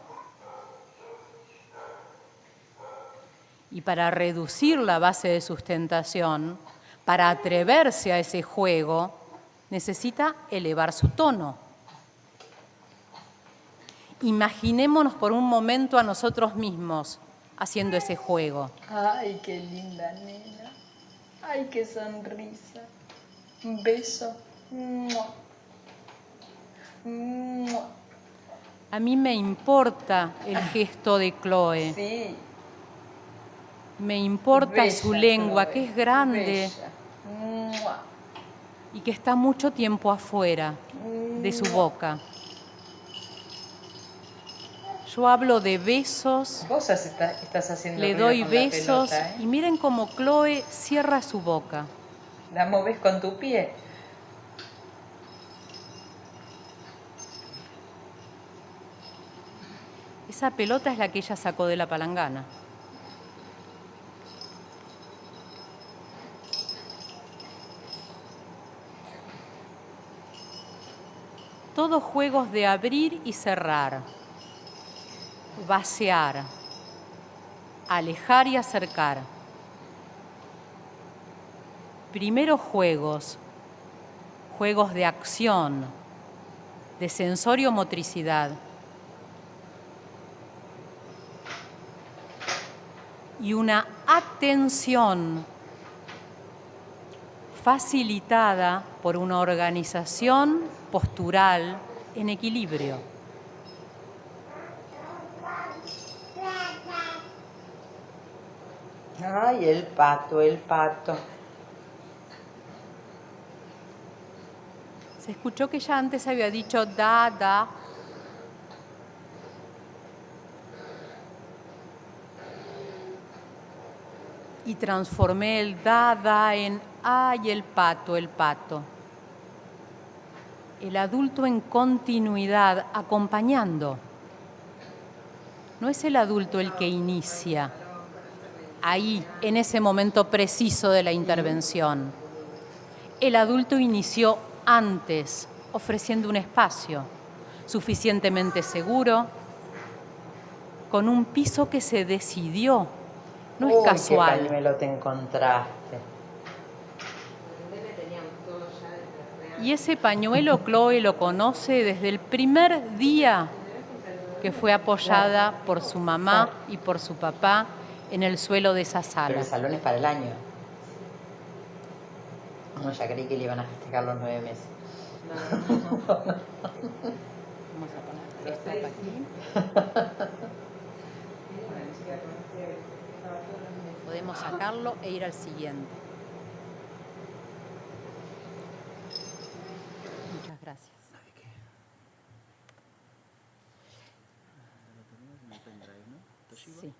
Y para reducir la base de sustentación, para atreverse a ese juego, necesita elevar su tono. Imaginémonos por un momento a nosotros mismos haciendo ese juego.
Ay, qué linda nena. Ay, qué sonrisa. Un beso. ¡Mua! ¡Mua!
A mí me importa el gesto de Chloe.
Sí.
Me importa
Bella,
su lengua,
Chloe.
que es grande
Bella. ¡Mua!
y que está mucho tiempo afuera de su boca. Yo hablo de besos,
Vos estás haciendo
le
ruido
doy
con la
besos
pelota,
y miren cómo Chloe cierra su boca.
¿La moves con tu pie?
Esa pelota es la que ella sacó de la palangana. Todos juegos de abrir y cerrar, vaciar, alejar y acercar. Primero juegos de acción, de sensorio-motricidad. Y una atención facilitada por una organización postural en equilibrio.
Ay, el pato, el pato.
Se escuchó que ya antes había dicho da, da. Y transformé el da en ay, el pato, el pato. El adulto en continuidad, acompañando. No es el adulto el que inicia, ahí, en ese momento preciso de la intervención. El adulto inició antes, ofreciendo un espacio suficientemente seguro, con un piso que se decidió. No es casual.
Qué pañuelo te encontraste.
Y ese pañuelo Chloe lo conoce desde el primer día que fue apoyada por su mamá y por su papá en el suelo de esa sala.
Pero el salón es para el año. No, ya creí que le iban a festejar los 9 meses.
Vamos a poner esta aquí. Podemos sacarlo e ir al siguiente. Muchas gracias. Sí.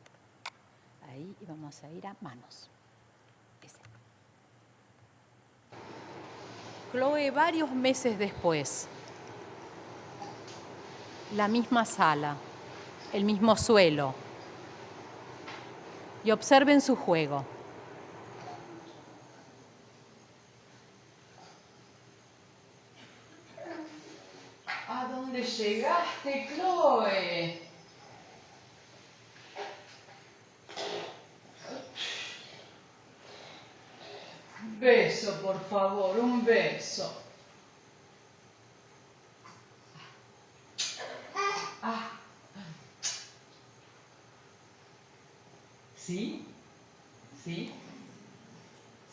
Ahí y vamos a ir a manos. Ese. Chloe, varios meses después, la misma sala, el mismo suelo. Y observen su juego.
¿A dónde llegaste, Chloe? Un beso, por favor, un beso. Ah. ¿Sí? ¿Sí?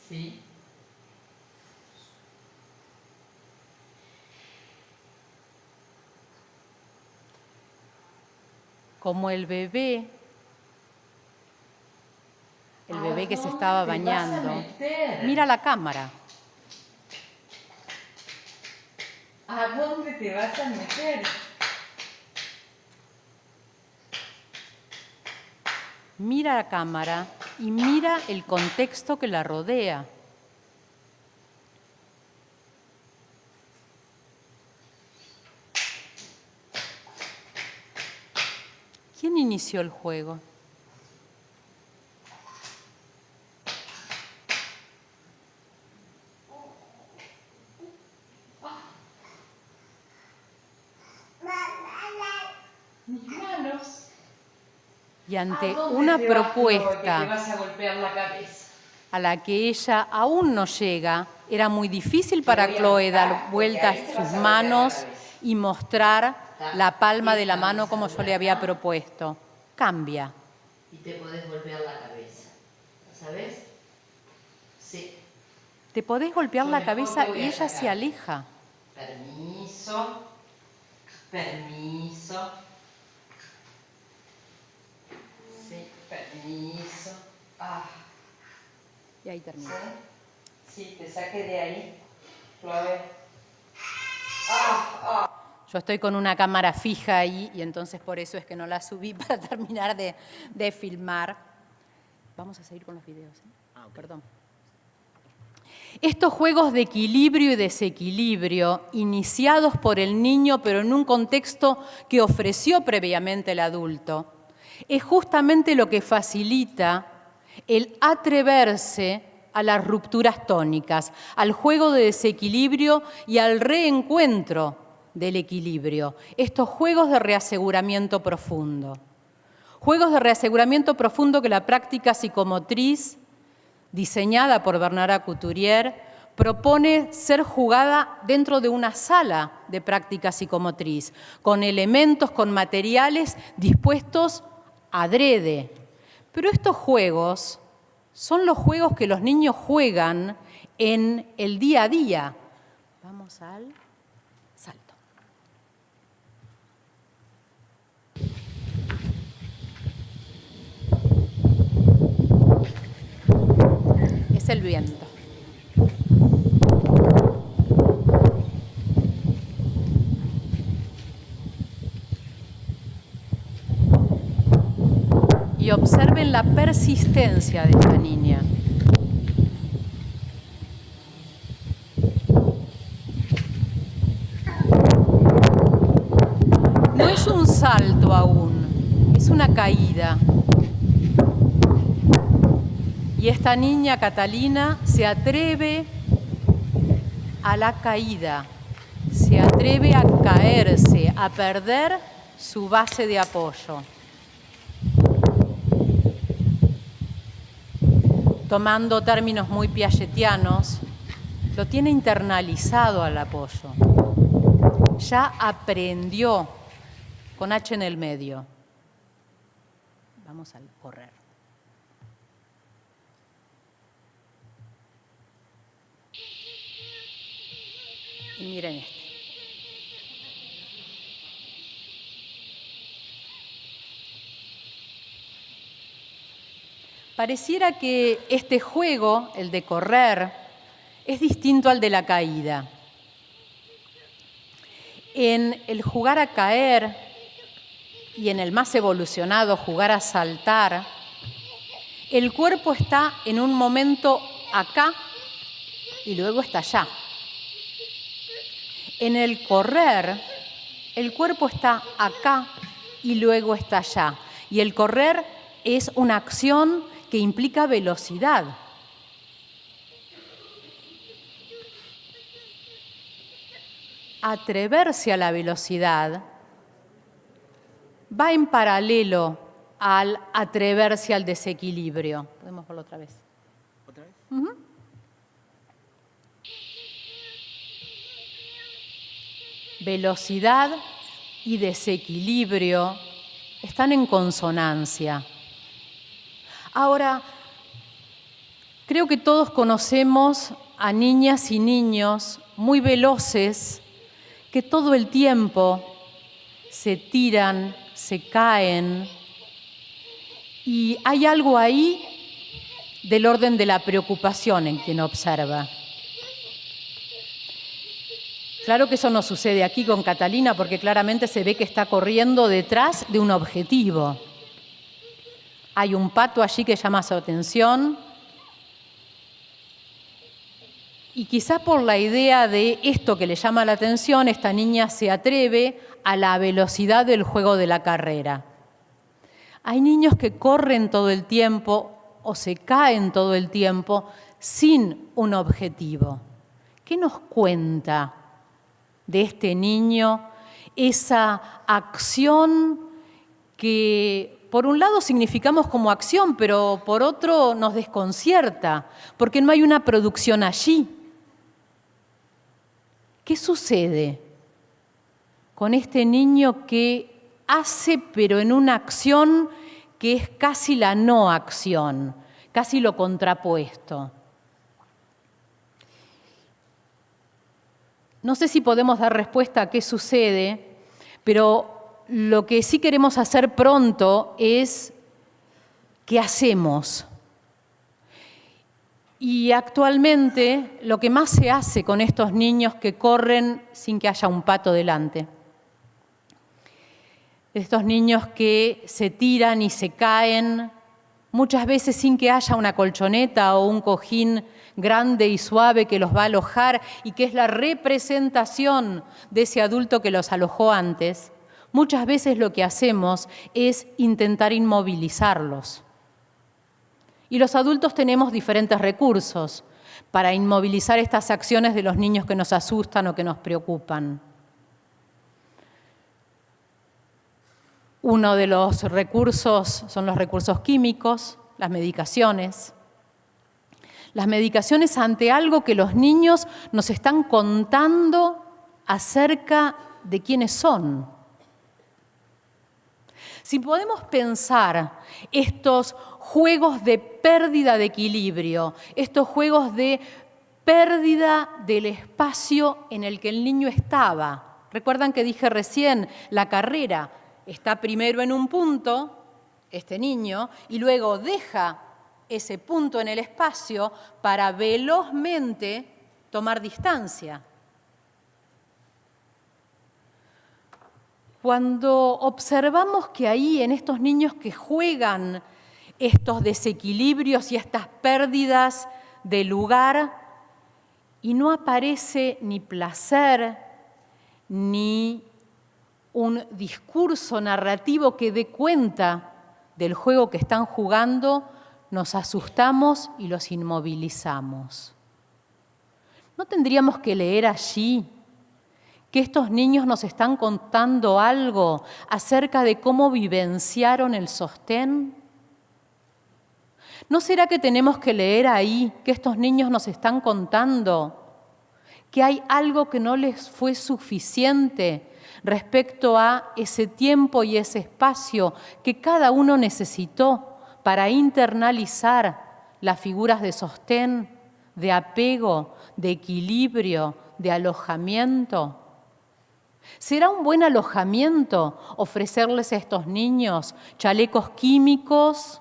¿Sí?
Como el bebé que se estaba bañando, mira la cámara.
¿A dónde te vas a meter?
Mira la cámara y mira el contexto que la rodea. ¿Quién inició el juego?
Mis manos.
Y ante
¿A dónde
una
te vas, Chloe, que te
propuesta
vas a golpear la cabeza?
a la que ella aún no llega, era muy difícil para Chloe dar vueltas sus manos y mostrar la palma de la mano como yo le había propuesto. Cambia.
Y te podés golpear la cabeza. ¿Sabes? Sí.
Te podés golpear la cabeza y ella se aleja.
Permiso. Permiso. Sí, permiso. Ah.
Y ahí termina.
Sí, te saqué de ahí. Chloe.
Yo estoy con una cámara fija ahí y entonces por eso es que no la subí para terminar de filmar. Vamos a seguir con los videos. Perdón. Estos juegos de equilibrio y desequilibrio, iniciados por el niño, pero en un contexto que ofreció previamente el adulto, es justamente lo que facilita el atreverse a las rupturas tónicas, al juego de desequilibrio y al reencuentro del equilibrio. Estos juegos de reaseguramiento profundo. Juegos de reaseguramiento profundo que la práctica psicomotriz diseñada por Bernard Couturier, propone ser jugada dentro de una sala de práctica psicomotriz, con elementos, con materiales dispuestos adrede. Pero estos juegos son los juegos que los niños juegan en el día a día. Vamos al salto. Es el viento. Y observen la persistencia de esta niña. No es un salto aún, es una caída. Y esta niña, Catalina, se atreve a la caída, se atreve a caerse, a perder su base de apoyo. Tomando términos muy piagetianos, lo tiene internalizado al apoyo. Ya aprendió, con H en el medio. Vamos al correr. Y miren esto. Pareciera que este juego, el de correr, es distinto al de la caída. En el jugar a caer y en el más evolucionado jugar a saltar, el cuerpo está en un momento acá y luego está allá. En el correr, el cuerpo está acá y luego está allá. Y el correr es una acción que implica velocidad. Atreverse a la velocidad va en paralelo al atreverse al desequilibrio. ¿Podemos verlo otra vez?
¿Otra vez?
Velocidad y desequilibrio están en consonancia. Ahora, creo que todos conocemos a niñas y niños muy veloces que todo el tiempo se tiran, se caen, y hay algo ahí del orden de la preocupación en quien observa. Claro que eso no sucede aquí con Catalina, porque claramente se ve que está corriendo detrás de un objetivo. Hay un pato allí que llama su atención, y quizá por la idea de esto que le llama la atención, esta niña se atreve a la velocidad del juego de la carrera. Hay niños que corren todo el tiempo o se caen todo el tiempo sin un objetivo. ¿Qué nos cuenta de este niño esa acción que por un lado significamos como acción, pero por otro nos desconcierta, porque no hay una producción allí? ¿Qué sucede con este niño que hace, pero en una acción que es casi la no acción, casi lo contrapuesto? No sé si podemos dar respuesta a qué sucede, pero lo que sí queremos hacer pronto es ¿qué hacemos? Y actualmente lo que más se hace con estos niños que corren sin que haya un pato delante, estos niños que se tiran y se caen, muchas veces sin que haya una colchoneta o un cojín grande y suave que los va a alojar y que es la representación de ese adulto que los alojó antes, muchas veces lo que hacemos es intentar inmovilizarlos. Y los adultos tenemos diferentes recursos para inmovilizar estas acciones de los niños que nos asustan o que nos preocupan. Uno de los recursos son los recursos químicos, las medicaciones. Las medicaciones ante algo que los niños nos están contando acerca de quiénes son. Si podemos pensar estos juegos de pérdida de equilibrio, estos juegos de pérdida del espacio en el que el niño estaba. Recuerdan que dije recién, la carrera está primero en un punto, este niño, y luego deja ese punto en el espacio para velozmente tomar distancia. Cuando observamos que ahí en estos niños que juegan estos desequilibrios y estas pérdidas de lugar, y no aparece ni placer, ni un discurso narrativo que dé cuenta del juego que están jugando, nos asustamos y los inmovilizamos. ¿No tendríamos que leer allí que estos niños nos están contando algo acerca de cómo vivenciaron el sostén? ¿No será que tenemos que leer ahí que estos niños nos están contando que hay algo que no les fue suficiente respecto a ese tiempo y ese espacio que cada uno necesitó para internalizar las figuras de sostén, de apego, de equilibrio, de alojamiento? ¿Será un buen alojamiento ofrecerles a estos niños chalecos químicos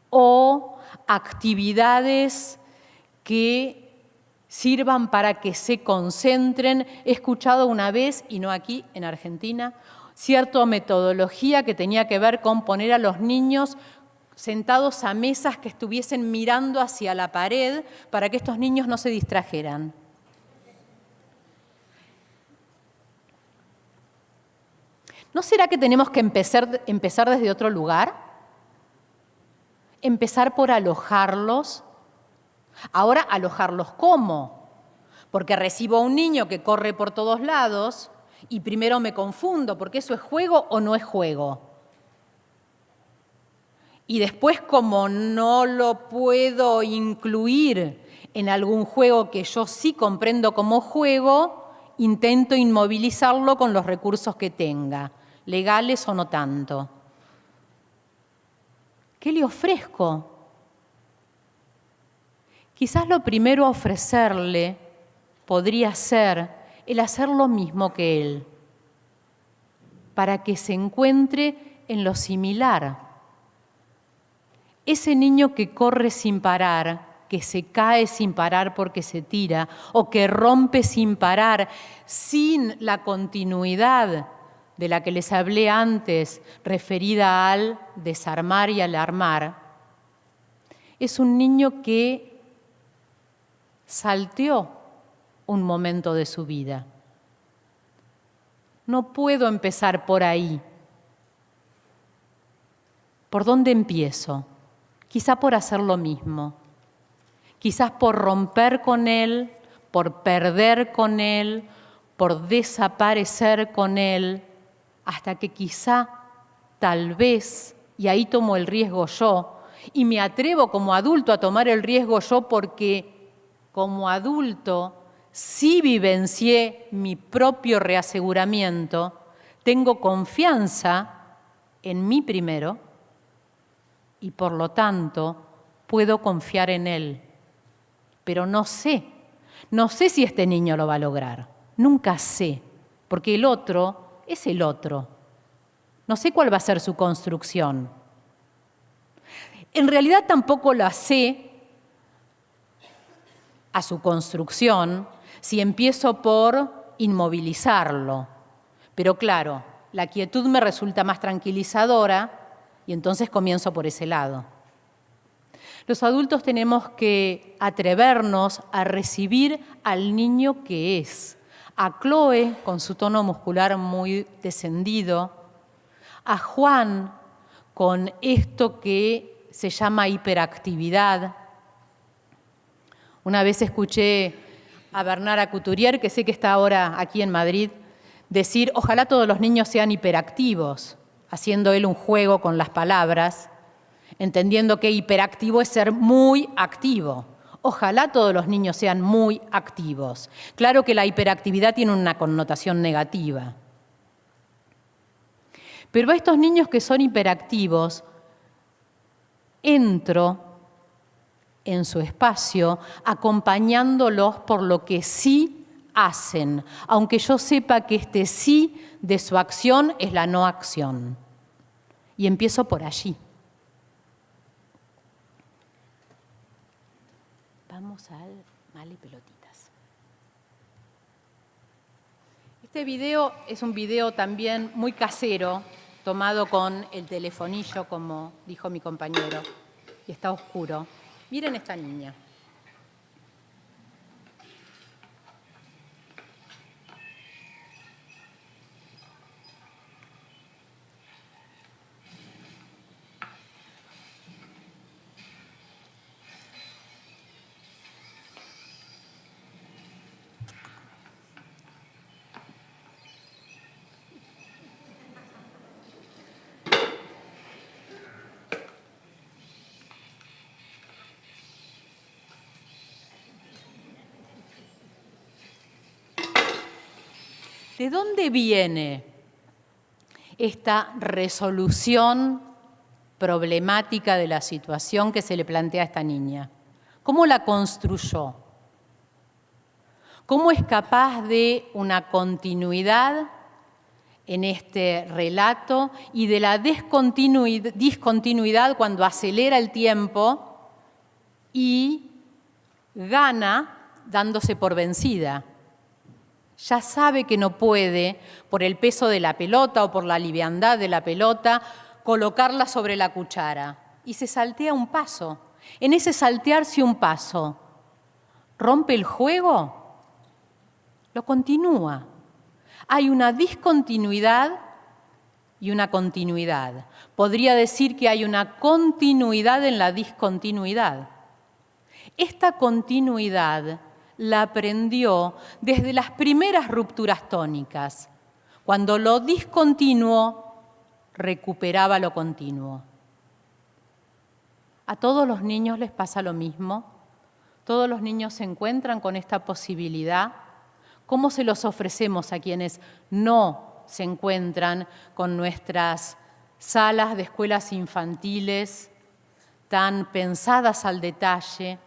o actividades que sirvan para que se concentren? He escuchado una vez, y no aquí, en Argentina, cierta metodología que tenía que ver con poner a los niños sentados a mesas que estuviesen mirando hacia la pared para que estos niños no se distrajeran. ¿No será que tenemos que empezar desde otro lugar? Empezar por alojarlos. Ahora, ¿alojarlos cómo? Porque recibo a un niño que corre por todos lados y primero me confundo, porque eso es juego o no es juego. Y después, como no lo puedo incluir en algún juego que yo sí comprendo como juego, intento inmovilizarlo con los recursos que tenga, legales o no tanto. ¿Qué le ofrezco? Quizás lo primero a ofrecerle podría ser el hacer lo mismo que él, para que se encuentre en lo similar. Ese niño que corre sin parar, que se cae sin parar porque se tira, o que rompe sin parar, sin la continuidad de la que les hablé antes, referida al desarmar y alarmar, es un niño que salteó un momento de su vida. No puedo empezar por ahí. ¿Por dónde empiezo? Quizá por hacer lo mismo. Quizás por romper con él, por perder con él, por desaparecer con él, hasta que quizá, tal vez, y ahí tomo el riesgo yo, y me atrevo como adulto a tomar el riesgo yo porque como adulto sí vivencié mi propio reaseguramiento, tengo confianza en mí primero y por lo tanto puedo confiar en él. Pero no sé si este niño lo va a lograr, nunca sé, porque el otro es el otro. No sé cuál va a ser su construcción. En realidad tampoco la sé a su construcción si empiezo por inmovilizarlo. Pero claro, la quietud me resulta más tranquilizadora y entonces comienzo por ese lado. Los adultos tenemos que atrevernos a recibir al niño que es. A Chloe, con su tono muscular muy descendido, a Juan, con esto que se llama hiperactividad. Una vez escuché a Bernard Couturier, que sé que está ahora aquí en Madrid, decir, ojalá todos los niños sean hiperactivos, haciendo él un juego con las palabras. entendiendo que hiperactivo es ser muy activo. Ojalá todos los niños sean muy activos. Claro que la hiperactividad tiene una connotación negativa. Pero a estos niños que son hiperactivos, entro en su espacio acompañándolos por lo que sí hacen, aunque yo sepa que este sí de su acción es la no acción. Y empiezo por allí. Vamos al Male Pelotitas. Este video es un video también muy casero, tomado con el telefonillo, como dijo mi compañero, y está oscuro. Miren esta niña. ¿De dónde viene esta resolución problemática de la situación que se le plantea a esta niña? ¿Cómo la construyó? ¿Cómo es capaz de una continuidad en este relato y de la discontinuidad cuando acelera el tiempo y gana dándose por vencida? Ya sabe que no puede, por el peso de la pelota o por la liviandad de la pelota, colocarla sobre la cuchara. Y se saltea un paso. En ese saltearse un paso, ¿rompe el juego? Lo continúa. Hay una discontinuidad y una continuidad. Podría decir que hay una continuidad en la discontinuidad. Esta continuidad la aprendió desde las primeras rupturas tónicas, cuando lo discontinuo recuperaba lo continuo. ¿A todos los niños les pasa lo mismo? ¿Todos los niños se encuentran con esta posibilidad? ¿Cómo se los ofrecemos a quienes no se encuentran con nuestras salas de escuelas infantiles tan pensadas al detalle,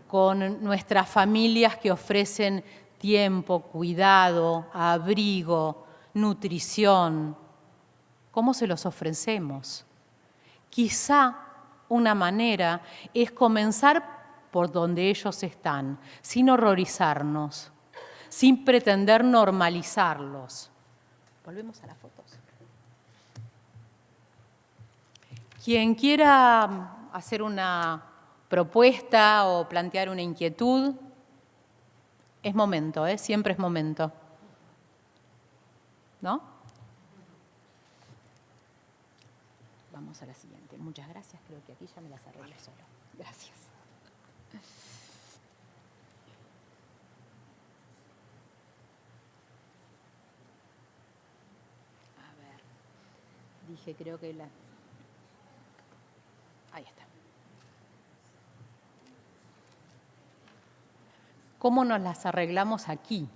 con nuestras familias que ofrecen tiempo, cuidado, abrigo, nutrición? ¿Cómo se los ofrecemos? Quizá una manera es comenzar por donde ellos están, sin horrorizarnos, sin pretender normalizarlos. Volvemos a las fotos. Quien quiera hacer una propuesta o plantear una inquietud, es momento, siempre es momento. ¿No? Vamos a la siguiente. Muchas gracias, creo que aquí ya me las arreglo solo. Gracias. A ver, dije creo que la... Ahí está. ¿Cómo nos las arreglamos aquí?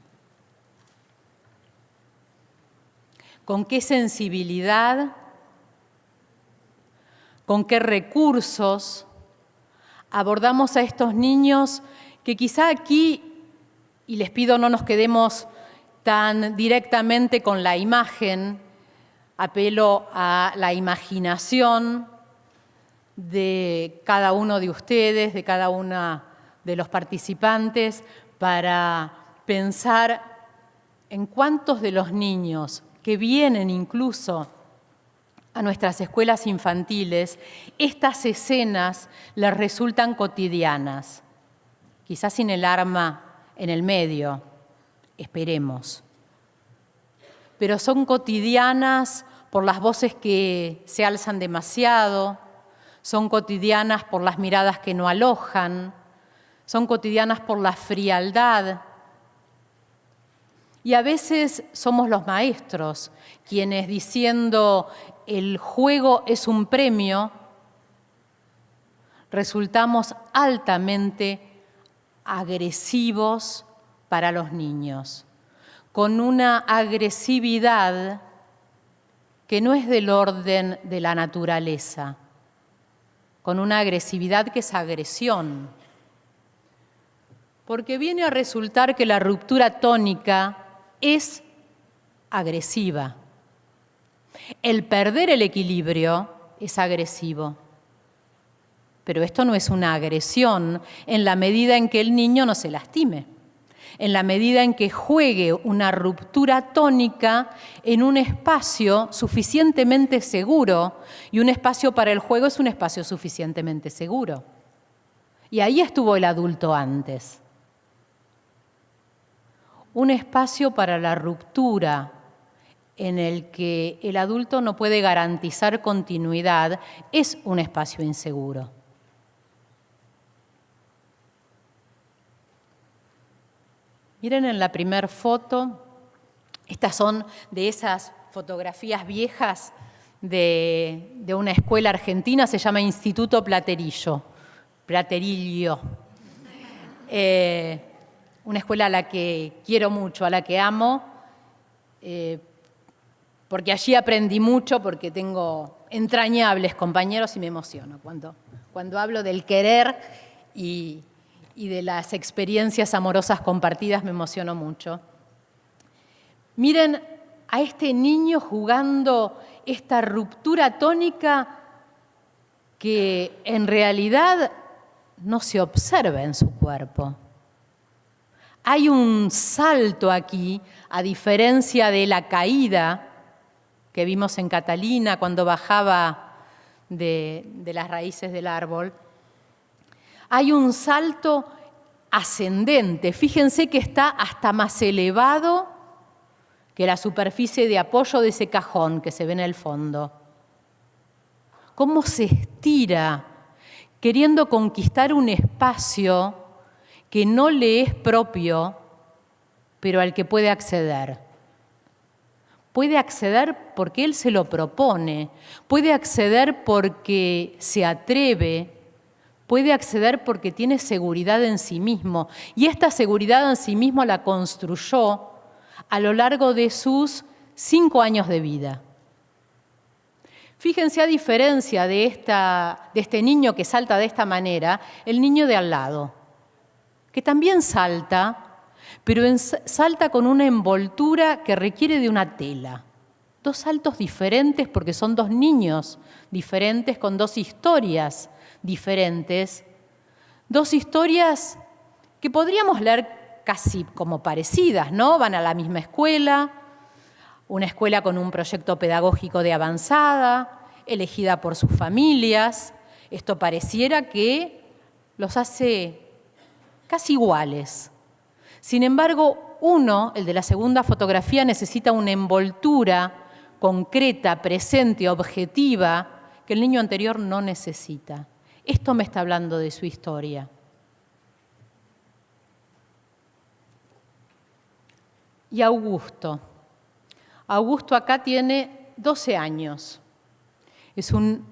¿Con qué sensibilidad? ¿Con qué recursos abordamos a estos niños que quizá aquí, y les pido no nos quedemos tan directamente con la imagen, apelo a la imaginación de cada uno de ustedes, de cada una de los participantes, para pensar en cuántos de los niños que vienen incluso a nuestras escuelas infantiles, estas escenas les resultan cotidianas, quizás sin el arma en el medio, esperemos. Pero son cotidianas por las voces que se alzan demasiado, son cotidianas por las miradas que no alojan, son cotidianas por la frialdad. Y a veces somos los maestros quienes, diciendo el juego es un premio, resultamos altamente agresivos para los niños, con una agresividad que no es del orden de la naturaleza, con una agresividad que es agresión. Porque viene a resultar que la ruptura tónica es agresiva. El perder el equilibrio es agresivo. Pero esto no es una agresión en la medida en que el niño no se lastime, en la medida en que juegue una ruptura tónica en un espacio suficientemente seguro, y un espacio para el juego es un espacio suficientemente seguro. Y ahí estuvo el adulto antes. Un espacio para la ruptura en el que el adulto no puede garantizar continuidad es un espacio inseguro. Miren en la primera foto, estas son de esas fotografías viejas de una escuela argentina, se llama Instituto Platerillo. Una escuela a la que quiero mucho, a la que amo, porque allí aprendí mucho, porque tengo entrañables compañeros y me emociono cuando hablo del querer y de las experiencias amorosas compartidas, me emociono mucho. Miren a este niño jugando esta ruptura tónica que en realidad no se observa en su cuerpo. Hay un salto aquí, a diferencia de la caída que vimos en Catalina cuando bajaba de las raíces del árbol. Hay un salto ascendente. Fíjense que está hasta más elevado que la superficie de apoyo de ese cajón que se ve en el fondo. Cómo se estira, queriendo conquistar un espacio que no le es propio, pero al que puede acceder. Puede acceder porque él se lo propone, puede acceder porque se atreve, puede acceder porque tiene seguridad en sí mismo. Y esta seguridad en sí mismo la construyó a lo largo de sus 5 años de vida. Fíjense, a diferencia de este niño que salta de esta manera, el niño de al lado, que también salta, pero salta con una envoltura que requiere de una tela. 2 saltos diferentes porque son 2 niños diferentes con 2 historias diferentes. 2 historias que podríamos leer casi como parecidas, ¿no? Van a la misma escuela, una escuela con un proyecto pedagógico de avanzada, elegida por sus familias. Esto pareciera que los hace casi iguales. Sin embargo, uno, el de la segunda fotografía, necesita una envoltura concreta, presente, objetiva, que el niño anterior no necesita. Esto me está hablando de su historia. Y Augusto. Augusto acá tiene 12 años. Es un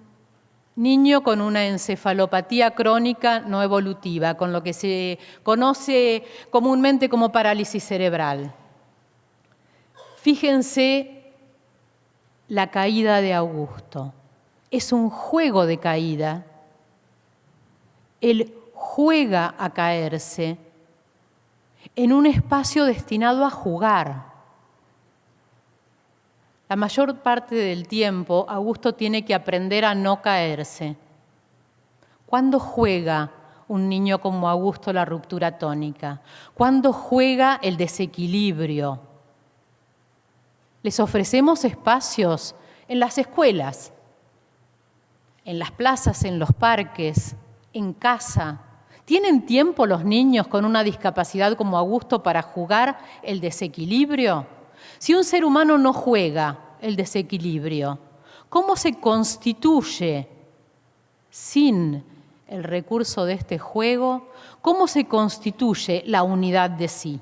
niño con una encefalopatía crónica no evolutiva, con lo que se conoce comúnmente como parálisis cerebral. Fíjense la caída de Augusto. Es un juego de caída. Él juega a caerse en un espacio destinado a jugar. La mayor parte del tiempo, Augusto tiene que aprender a no caerse. ¿Cuándo juega un niño como Augusto la ruptura tónica? ¿Cuándo juega el desequilibrio? Les ofrecemos espacios en las escuelas, en las plazas, en los parques, en casa. ¿Tienen tiempo los niños con una discapacidad como Augusto para jugar el desequilibrio? Si un ser humano no juega el desequilibrio, ¿cómo se constituye sin el recurso de este juego? ¿Cómo se constituye la unidad de sí?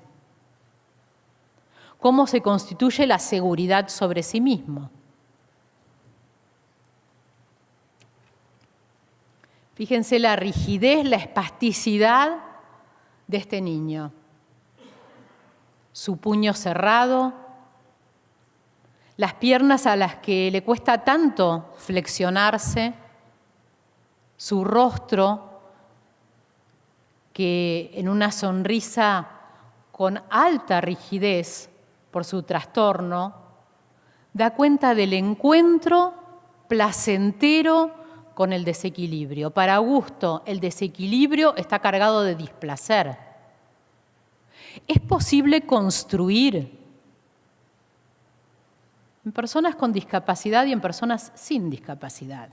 ¿Cómo se constituye la seguridad sobre sí mismo? Fíjense la rigidez, la espasticidad de este niño. Su puño cerrado, las piernas a las que le cuesta tanto flexionarse, su rostro que en una sonrisa con alta rigidez por su trastorno, da cuenta del encuentro placentero con el desequilibrio. Para Augusto, el desequilibrio está cargado de displacer. Es posible construir en personas con discapacidad y en personas sin discapacidad.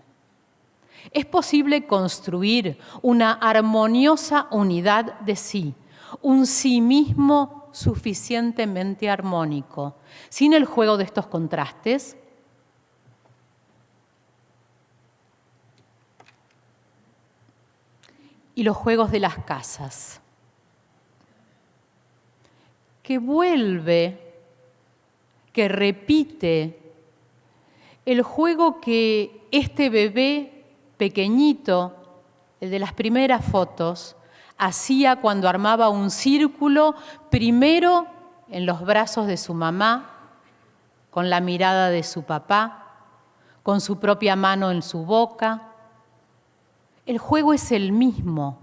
Es posible construir una armoniosa unidad de sí, un sí mismo suficientemente armónico, sin el juego de estos contrastes. Y los juegos de las casas, que vuelve, que repite el juego que este bebé pequeñito, el de las primeras fotos, hacía cuando armaba un círculo, primero en los brazos de su mamá, con la mirada de su papá, con su propia mano en su boca. El juego es el mismo.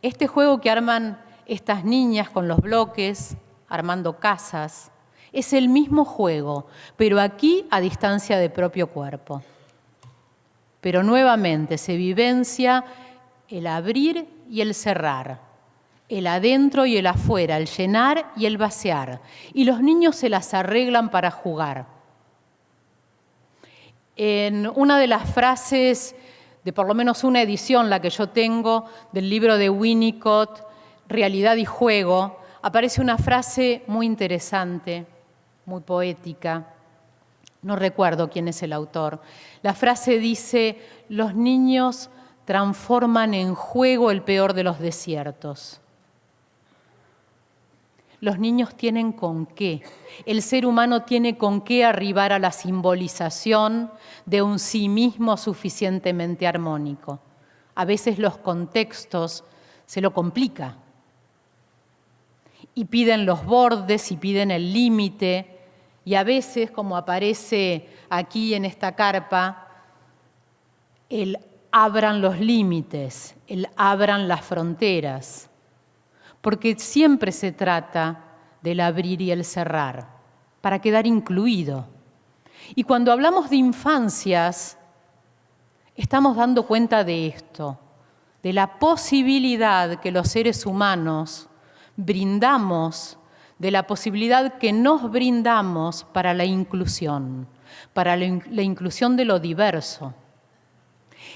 Este juego que arman estas niñas con los bloques, armando casas, es el mismo juego, pero aquí a distancia de propio cuerpo. Pero nuevamente se vivencia el abrir y el cerrar, el adentro y el afuera, el llenar y el vaciar. Y los niños se las arreglan para jugar. En una de las frases de por lo menos una edición, la que yo tengo, del libro de Winnicott, Realidad y Juego, aparece una frase muy interesante, muy poética. No recuerdo quién es el autor. La frase dice: los niños transforman en juego el peor de los desiertos. Los niños tienen con qué. El ser humano tiene con qué arribar a la simbolización de un sí mismo suficientemente armónico. A veces los contextos se lo complican y piden los bordes y piden el límite, y a veces, como aparece aquí en esta carpa, el abran los límites, el abran las fronteras, porque siempre se trata del abrir y el cerrar, para quedar incluido. Y cuando hablamos de infancias, estamos dando cuenta de esto, de la posibilidad que los seres humanos brindamos, de la posibilidad que nos brindamos para la inclusión de lo diverso.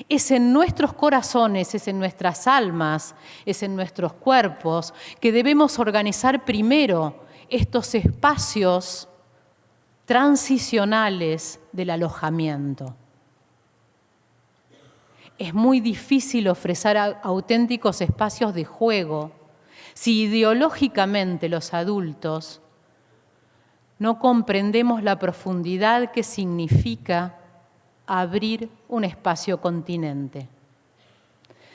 Es en nuestros corazones, es en nuestras almas, es en nuestros cuerpos que debemos organizar primero estos espacios transicionales del alojamiento. Es muy difícil ofrecer auténticos espacios de juego si ideológicamente los adultos no comprendemos la profundidad que significa abrir un espacio continente.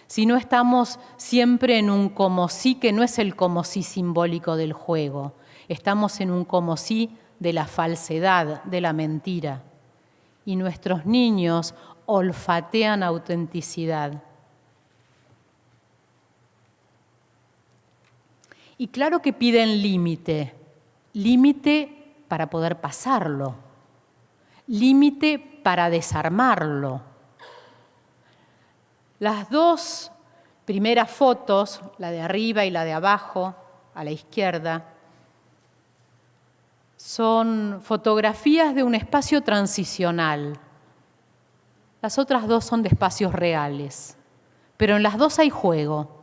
Si no estamos siempre en un como sí, que no es el como sí simbólico del juego, estamos en un como sí de la falsedad, de la mentira. Y nuestros niños olfatean autenticidad. Y claro que piden límite, límite para poder pasarlo, límite para desarmarlo. Las dos primeras fotos, la de arriba y la de abajo, a la izquierda, son fotografías de un espacio transicional. Las otras dos son de espacios reales, pero en las dos hay juego,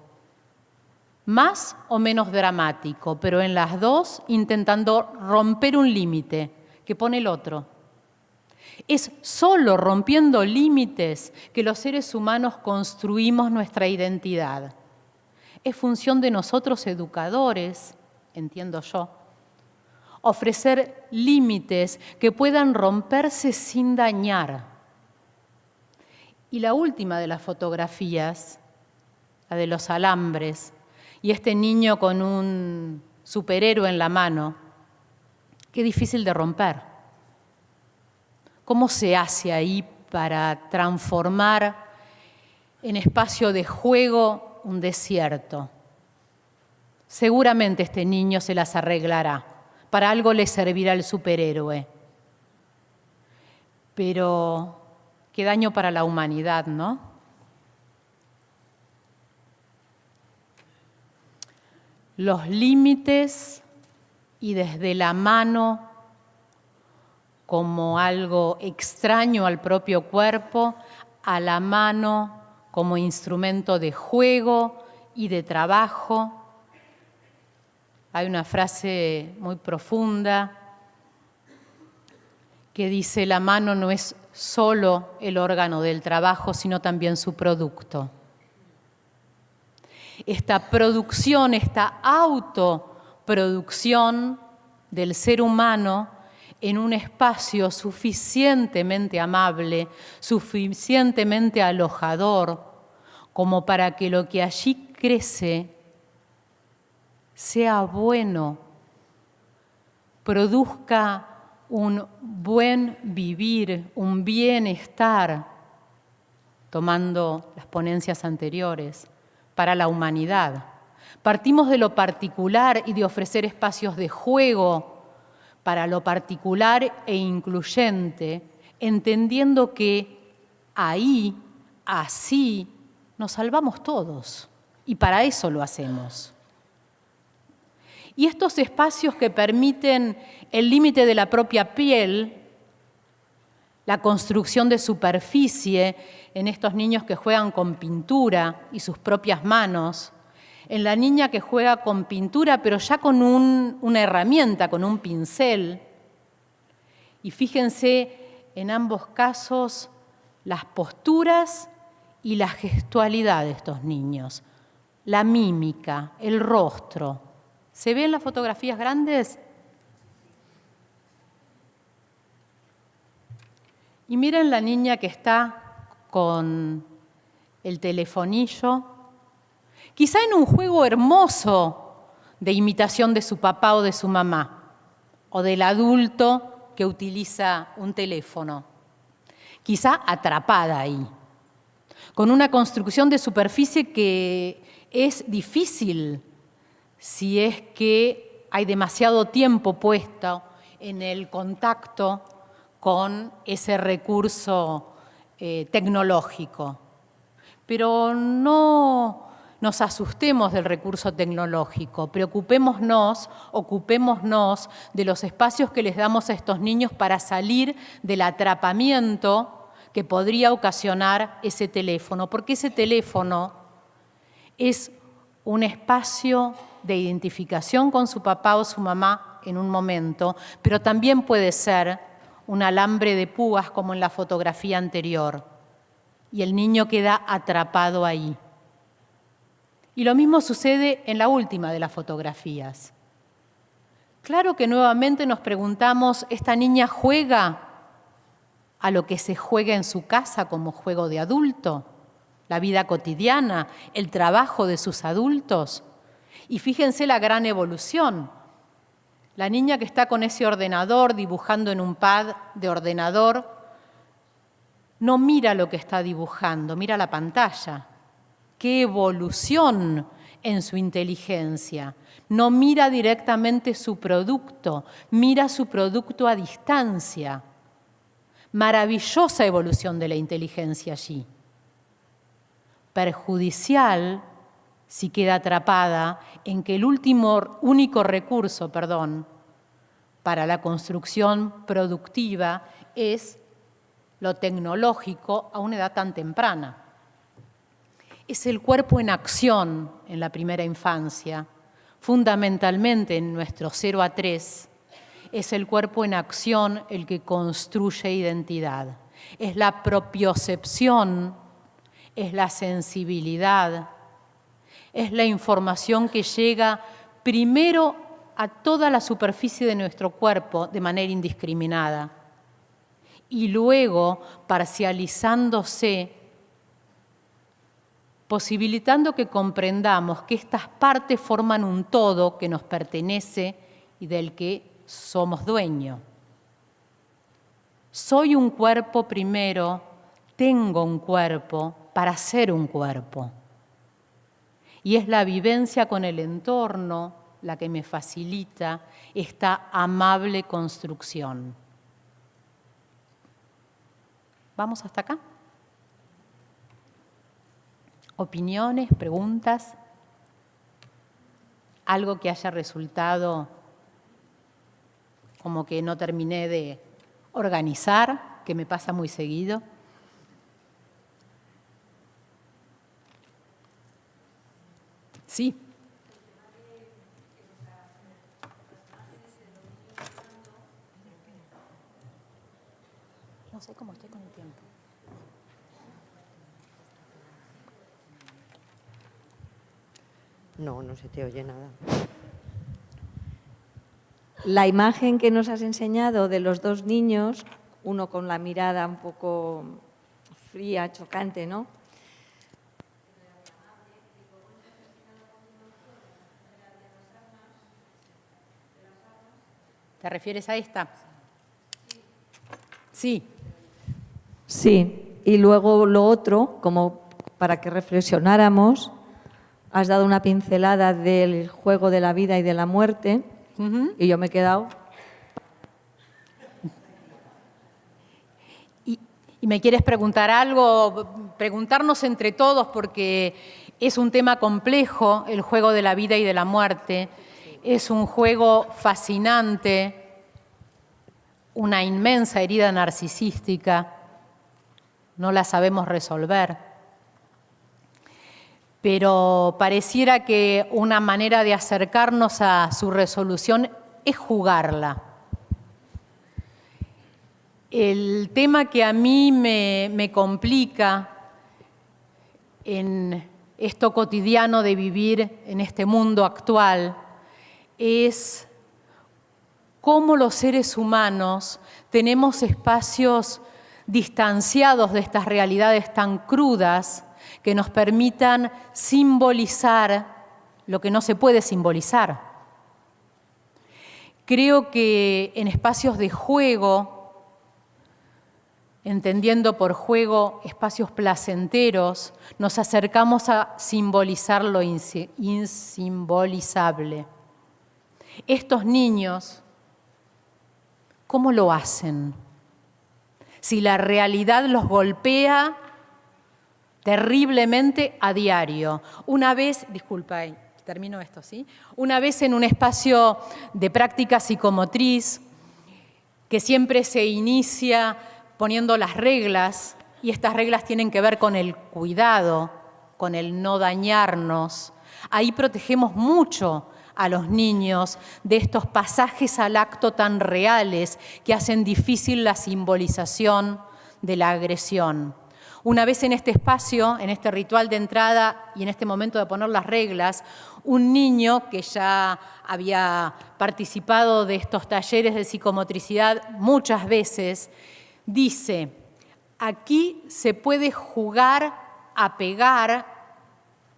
más o menos dramático, pero en las dos intentando romper un límite que pone el otro. Es solo rompiendo límites que los seres humanos construimos nuestra identidad. Es función de nosotros educadores, entiendo yo, ofrecer límites que puedan romperse sin dañar. Y la última de las fotografías, la de los alambres, y este niño con un superhéroe en la mano, qué difícil de romper. ¿Cómo se hace ahí para transformar en espacio de juego un desierto? Seguramente este niño se las arreglará. Para algo le servirá el superhéroe. Pero qué daño para la humanidad, ¿no? Los límites y desde la mano como algo extraño al propio cuerpo, a la mano como instrumento de juego y de trabajo. Hay una frase muy profunda que dice: la mano no es solo el órgano del trabajo, sino también su producto. Esta producción, esta autoproducción del ser humano en un espacio suficientemente amable, suficientemente alojador, como para que lo que allí crece sea bueno, produzca un buen vivir, un bienestar, tomando las ponencias anteriores, para la humanidad. Partimos de lo particular y de ofrecer espacios de juego para lo particular e incluyente, entendiendo que ahí, así, nos salvamos todos. Y para eso lo hacemos. Y estos espacios que permiten el límite de la propia piel, la construcción de superficie en estos niños que juegan con pintura y sus propias manos, en la niña que juega con pintura pero ya con una herramienta, con un pincel. Y fíjense en ambos casos las posturas y la gestualidad de estos niños, la mímica, el rostro. ¿Se ven las fotografías grandes? Y miren la niña que está con el telefonillo, quizá en un juego hermoso de imitación de su papá o de su mamá, o del adulto que utiliza un teléfono, quizá atrapada ahí, con una construcción de superficie que es difícil si es que hay demasiado tiempo puesto en el contacto con ese recurso tecnológico. Pero no nos asustemos del recurso tecnológico, ocupémonos de los espacios que les damos a estos niños para salir del atrapamiento que podría ocasionar ese teléfono, porque ese teléfono es un espacio de identificación con su papá o su mamá en un momento, pero también puede ser un alambre de púas como en la fotografía anterior, y el niño queda atrapado ahí. Y lo mismo sucede en la última de las fotografías. Claro que nuevamente nos preguntamos, ¿esta niña juega a lo que se juega en su casa como juego de adulto? La vida cotidiana, el trabajo de sus adultos. Y fíjense la gran evolución. La niña que está con ese ordenador, dibujando en un pad de ordenador, no mira lo que está dibujando, mira la pantalla. ¡Qué evolución en su inteligencia! No mira directamente su producto, mira su producto a distancia. Maravillosa evolución de la inteligencia allí. Perjudicial si queda atrapada en que el único recurso, para la construcción productiva es lo tecnológico a una edad tan temprana. Es el cuerpo en acción en la primera infancia, fundamentalmente en nuestro 0 a 3, es el cuerpo en acción el que construye identidad. Es la propiocepción, es la sensibilidad, es la información que llega primero a toda la superficie de nuestro cuerpo de manera indiscriminada y luego, parcializándose posibilitando que comprendamos que estas partes forman un todo que nos pertenece y del que somos dueños. Soy un cuerpo primero, tengo un cuerpo para ser un cuerpo. Y es la vivencia con el entorno la que me facilita esta amable construcción. ¿Vamos hasta acá? ¿Opiniones, preguntas? ¿Algo que haya resultado como que no terminé de organizar, que me pasa muy seguido? Sí. No sé cómo estoy con el tiempo.
No, no se te oye nada.
La imagen que nos has enseñado de los dos niños, uno con la mirada un poco fría, chocante, ¿no?
¿Te refieres a esta? Sí.
Sí, y luego lo otro, como para que reflexionáramos, has dado una pincelada del juego de la vida y de la muerte, y yo me he quedado...
¿Y me quieres preguntar algo? Preguntarnos entre todos, porque es un tema complejo, el juego de la vida y de la muerte. Es un juego fascinante, una inmensa herida narcisística, no la sabemos resolver. Pero pareciera que una manera de acercarnos a su resolución es jugarla. El tema que a mí me complica en esto cotidiano de vivir en este mundo actual es cómo los seres humanos tenemos espacios distanciados de estas realidades tan crudas que nos permitan simbolizar lo que no se puede simbolizar. Creo que en espacios de juego, entendiendo por juego espacios placenteros, nos acercamos a simbolizar lo insimbolizable. Estos niños, ¿cómo lo hacen? Si la realidad los golpea terriblemente a diario. Una vez, disculpa, termino esto, ¿sí? Una vez en un espacio de práctica psicomotriz que siempre se inicia poniendo las reglas, y estas reglas tienen que ver con el cuidado, con el no dañarnos. Ahí protegemos mucho a los niños de estos pasajes al acto tan reales que hacen difícil la simbolización de la agresión. Una vez en este espacio, en este ritual de entrada y en este momento de poner las reglas, un niño que ya había participado de estos talleres de psicomotricidad muchas veces, dice, aquí se puede jugar a pegar.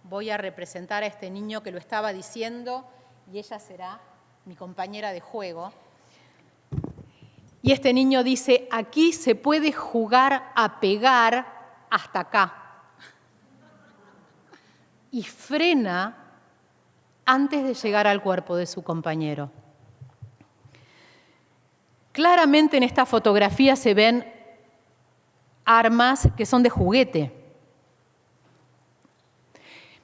Voy a representar a este niño que lo estaba diciendo y ella será mi compañera de juego. Y este niño dice, aquí se puede jugar a pegar hasta acá. Y frena antes de llegar al cuerpo de su compañero. Claramente en esta fotografía se ven armas que son de juguete.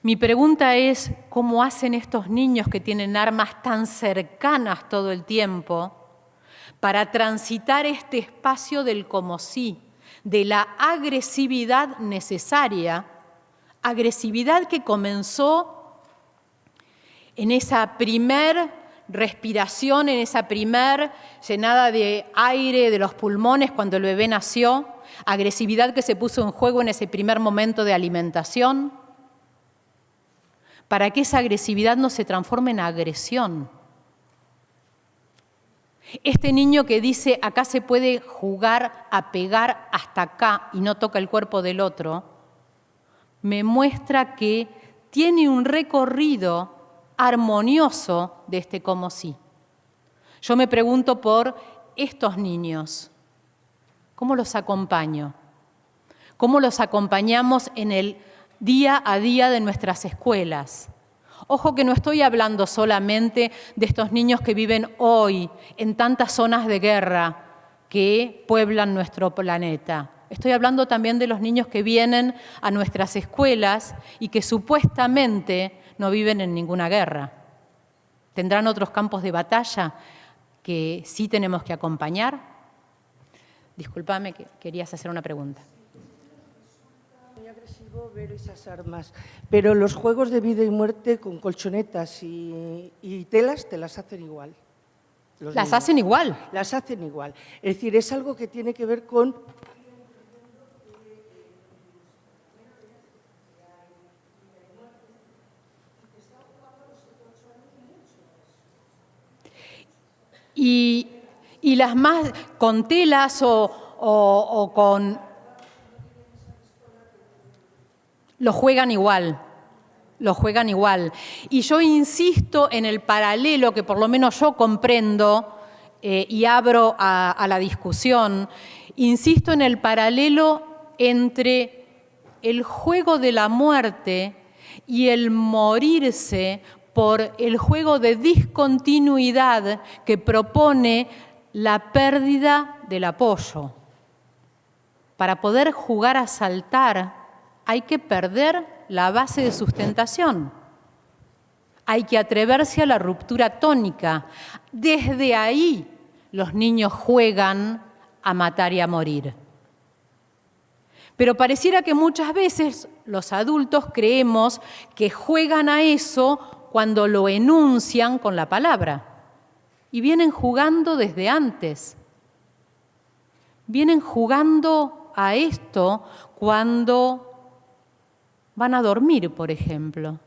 Mi pregunta es, ¿cómo hacen estos niños que tienen armas tan cercanas todo el tiempo para transitar este espacio del como sí, de la agresividad necesaria, agresividad que comenzó en esa primer respiración, en esa primer llenada de aire de los pulmones cuando el bebé nació, agresividad que se puso en juego en ese primer momento de alimentación, para que esa agresividad no se transforme en agresión. Este niño que dice, acá se puede jugar a pegar hasta acá y no toca el cuerpo del otro, me muestra que tiene un recorrido armonioso de este como sí. Yo me pregunto por estos niños, ¿cómo los acompaño? ¿Cómo los acompañamos en el día a día de nuestras escuelas? Ojo que no estoy hablando solamente de estos niños que viven hoy en tantas zonas de guerra que pueblan nuestro planeta. Estoy hablando también de los niños que vienen a nuestras escuelas y que supuestamente no viven en ninguna guerra. ¿Tendrán otros campos de batalla que sí tenemos que acompañar? Discúlpame, que querías hacer una pregunta.
Muy agresivo ver esas armas, pero los juegos de vida y muerte con colchonetas y telas te las hacen igual.
¿Las hacen igual?
Las hacen igual. Es decir, es algo que tiene que ver con...
Y las más con telas o con... Lo juegan igual. Y yo insisto en el paralelo que por lo menos yo comprendo y abro a la discusión, insisto en el paralelo entre el juego de la muerte y el morirse por el juego de discontinuidad que propone la pérdida del apoyo. Para poder jugar a saltar hay que perder la base de sustentación. Hay que atreverse a la ruptura tónica. Desde ahí los niños juegan a matar y a morir. Pero pareciera que muchas veces los adultos creemos que juegan a eso cuando lo enuncian con la palabra. Y vienen jugando desde antes. Vienen jugando a esto cuando van a dormir, por ejemplo.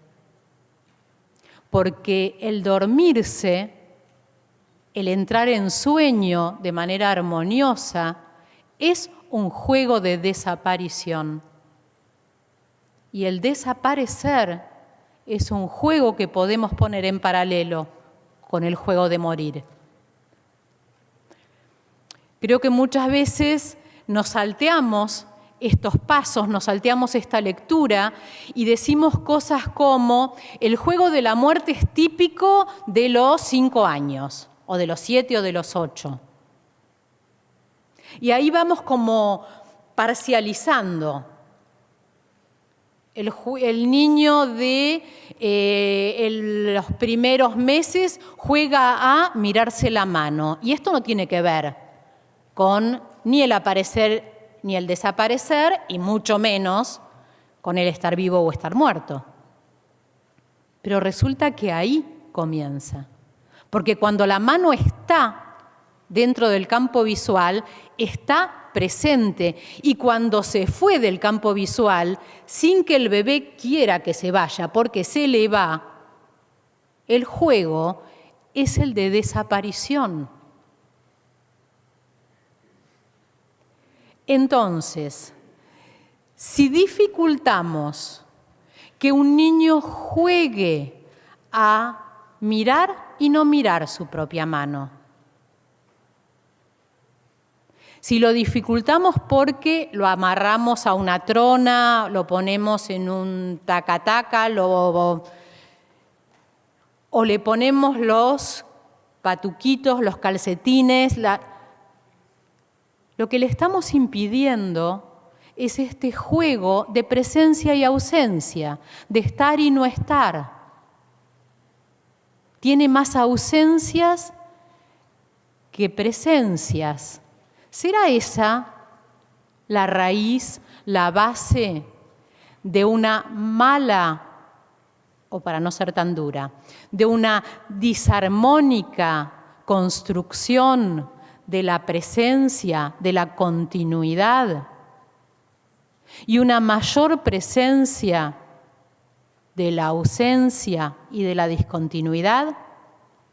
Porque el dormirse, el entrar en sueño de manera armoniosa, es un juego de desaparición. Y el desaparecer es un juego que podemos poner en paralelo con el juego de morir. Creo que muchas veces nos salteamos estos pasos, nos salteamos esta lectura y decimos cosas como el juego de la muerte es típico de los 5 años, o de los 7 o de los 8. Y ahí vamos como parcializando. El niño de los primeros meses juega a mirarse la mano. Y esto no tiene que ver con ni el aparecer ni el desaparecer, y mucho menos con el estar vivo o estar muerto. Pero resulta que ahí comienza. Porque cuando la mano está dentro del campo visual, está presente. Y cuando se fue del campo visual, sin que el bebé quiera que se vaya, porque se le va, el juego es el de desaparición. Entonces, si dificultamos que un niño juegue a mirar y no mirar su propia mano, si lo dificultamos porque lo amarramos a una trona, lo ponemos en un taca-taca, o le ponemos los patuquitos, los calcetines, lo que le estamos impidiendo es este juego de presencia y ausencia, de estar y no estar. Tiene más ausencias que presencias. ¿Será esa la raíz, la base de una mala, o para no ser tan dura, de una disarmónica construcción de la presencia, de la continuidad, y una mayor presencia de la ausencia y de la discontinuidad,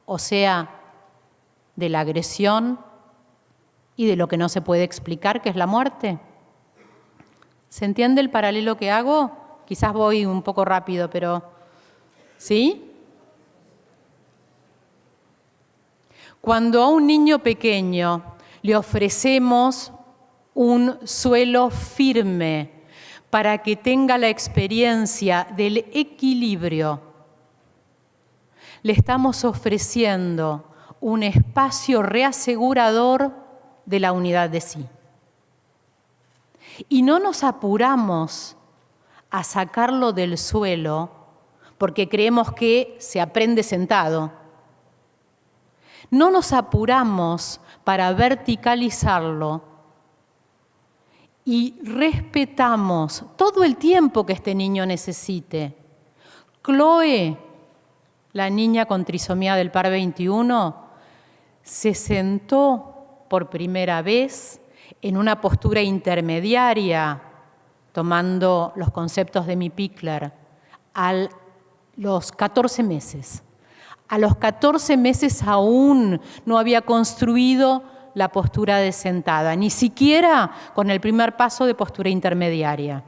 o sea, de la agresión y de lo que no se puede explicar, que es la muerte? ¿Se entiende el paralelo que hago? Quizás voy un poco rápido, pero ¿sí? Cuando a un niño pequeño le ofrecemos un suelo firme para que tenga la experiencia del equilibrio, le estamos ofreciendo un espacio reasegurador de la unidad de sí. Y no nos apuramos a sacarlo del suelo porque creemos que se aprende sentado. No nos apuramos para verticalizarlo y respetamos todo el tiempo que este niño necesite. Chloe, la niña con trisomía del par 21, se sentó por primera vez en una postura intermediaria, tomando los conceptos de mi Pickler, a los 14 meses. A los 14 meses aún no había construido la postura de sentada, ni siquiera con el primer paso de postura intermediaria.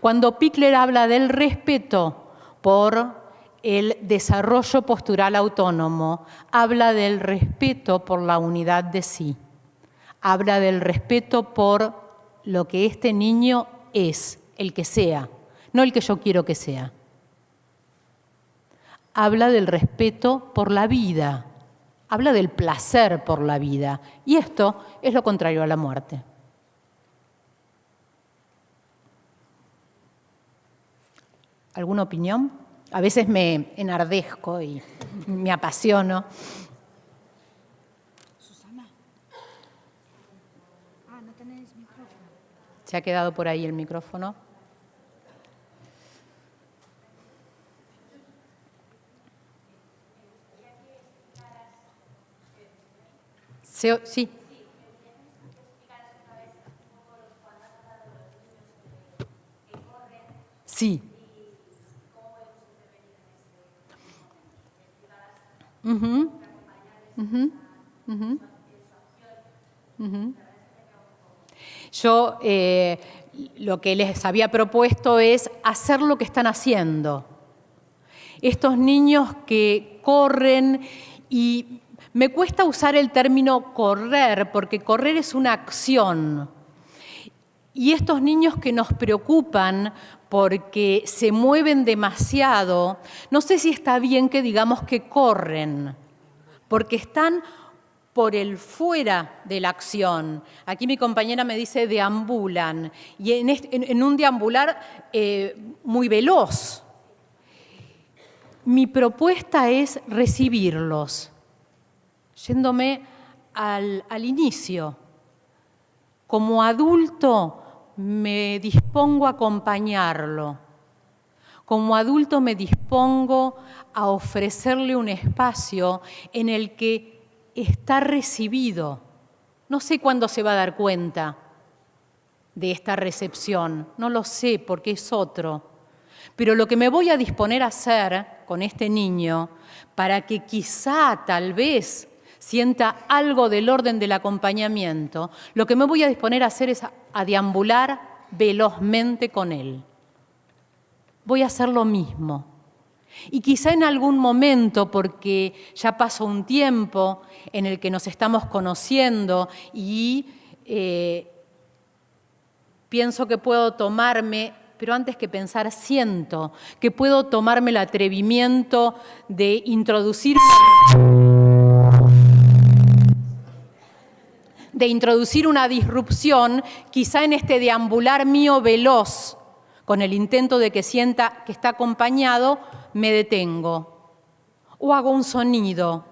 Cuando Pickler habla del respeto por el desarrollo postural autónomo, habla del respeto por la unidad de sí, habla del respeto por lo que este niño es, el que sea, no el que yo quiero que sea. Habla del respeto por la vida, habla del placer por la vida, y esto es lo contrario a la muerte. ¿Alguna opinión? A veces me enardezco y me apasiono.
Susana. ¿No tenéis micrófono?
¿Se ha quedado por ahí el micrófono? Sí. Sí. Yo lo que les había propuesto es hacer lo que están haciendo. Estos niños que corren, y me cuesta usar el término correr, porque correr es una acción. Y estos niños que nos preocupan porque se mueven demasiado, no sé si está bien que digamos que corren, porque están por el fuera de la acción. Aquí mi compañera me dice deambulan, y en un deambular muy veloz. Mi propuesta es recibirlos, yéndome al inicio. Como adulto me dispongo a acompañarlo. Como adulto me dispongo a ofrecerle un espacio en el que está recibido. No sé cuándo se va a dar cuenta de esta recepción, no lo sé porque es otro. Pero lo que me voy a disponer a hacer con este niño, para que quizá, tal vez, sienta algo del orden del acompañamiento, lo que me voy a disponer a hacer es a deambular velozmente con él. Voy a hacer lo mismo. Y quizá en algún momento, porque ya pasó un tiempo en el que nos estamos conociendo y pienso que puedo tomarme, pero antes que pensar siento que puedo tomarme el atrevimiento de introducir una disrupción, quizá en este deambular mío veloz, con el intento de que sienta que está acompañado, me detengo, o hago un sonido,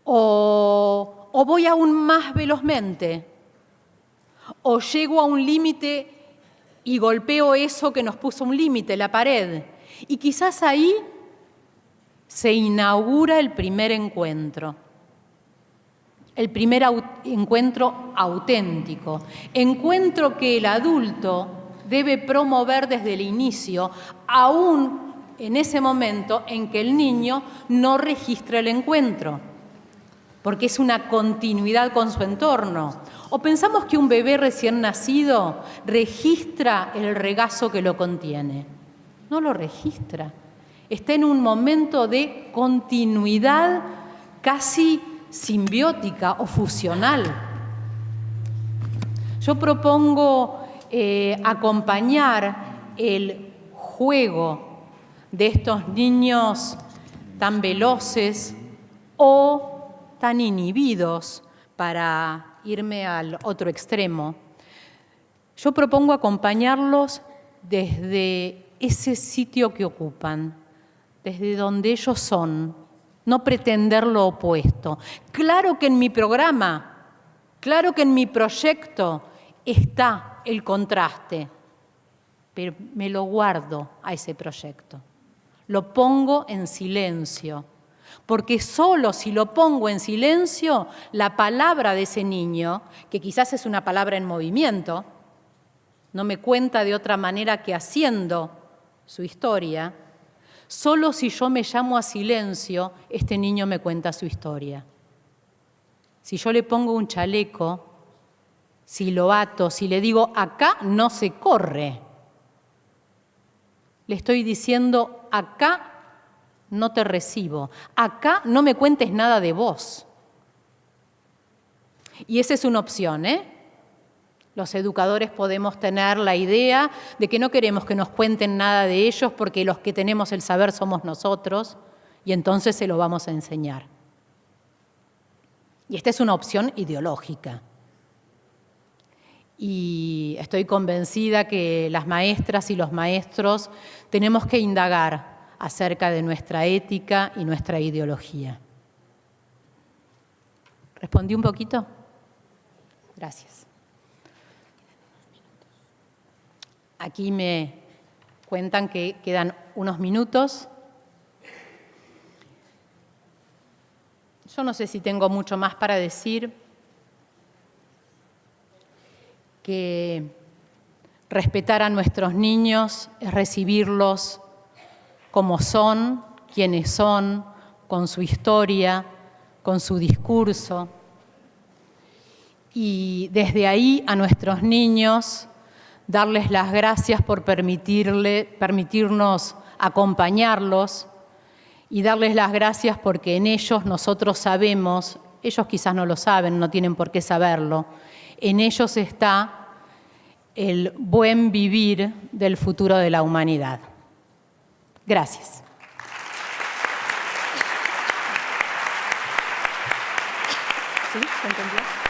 o voy aún más velozmente, o llego a un límite y golpeo eso que nos puso un límite, la pared. Y quizás ahí se inaugura el primer encuentro. El primer encuentro auténtico. Encuentro que el adulto debe promover desde el inicio, aún en ese momento en que el niño no registra el encuentro. porque es una continuidad con su entorno. O pensamos que un bebé recién nacido registra el regazo que lo contiene. No lo registra. Está en un momento de continuidad casi simbiótica o fusional. Yo propongo acompañar el juego de estos niños tan veloces o tan inhibidos, para irme al otro extremo. Yo propongo acompañarlos desde ese sitio que ocupan, desde donde ellos son, no pretender lo opuesto. Claro que en mi programa, claro que en mi proyecto está el contraste, pero me lo guardo a ese proyecto. Lo pongo en silencio, porque solo si lo pongo en silencio, la palabra de ese niño, que quizás es una palabra en movimiento, no me cuenta de otra manera que haciendo su historia, solo si yo me llamo a silencio, este niño me cuenta su historia. Si yo le pongo un chaleco, si lo ato, si le digo, acá no se corre, le estoy diciendo, acá no te recibo, acá no me cuentes nada de vos. Y esa es una opción, ¿eh? Los educadores podemos tener la idea de que no queremos que nos cuenten nada de ellos porque los que tenemos el saber somos nosotros y entonces se lo vamos a enseñar. Y esta es una opción ideológica. Y estoy convencida que las maestras y los maestros tenemos que indagar acerca de nuestra ética y nuestra ideología. ¿Respondí un poquito? Gracias. Aquí me cuentan que quedan unos minutos. Yo no sé si tengo mucho más para decir, que respetar a nuestros niños es recibirlos como son, quienes son, con su historia, con su discurso. Y desde ahí a nuestros niños darles las gracias por permitirnos acompañarlos y darles las gracias porque en ellos nosotros sabemos, ellos quizás no lo saben, no tienen por qué saberlo, en ellos está el buen vivir del futuro de la humanidad. Gracias. ¿Sí? ¿Se entendió?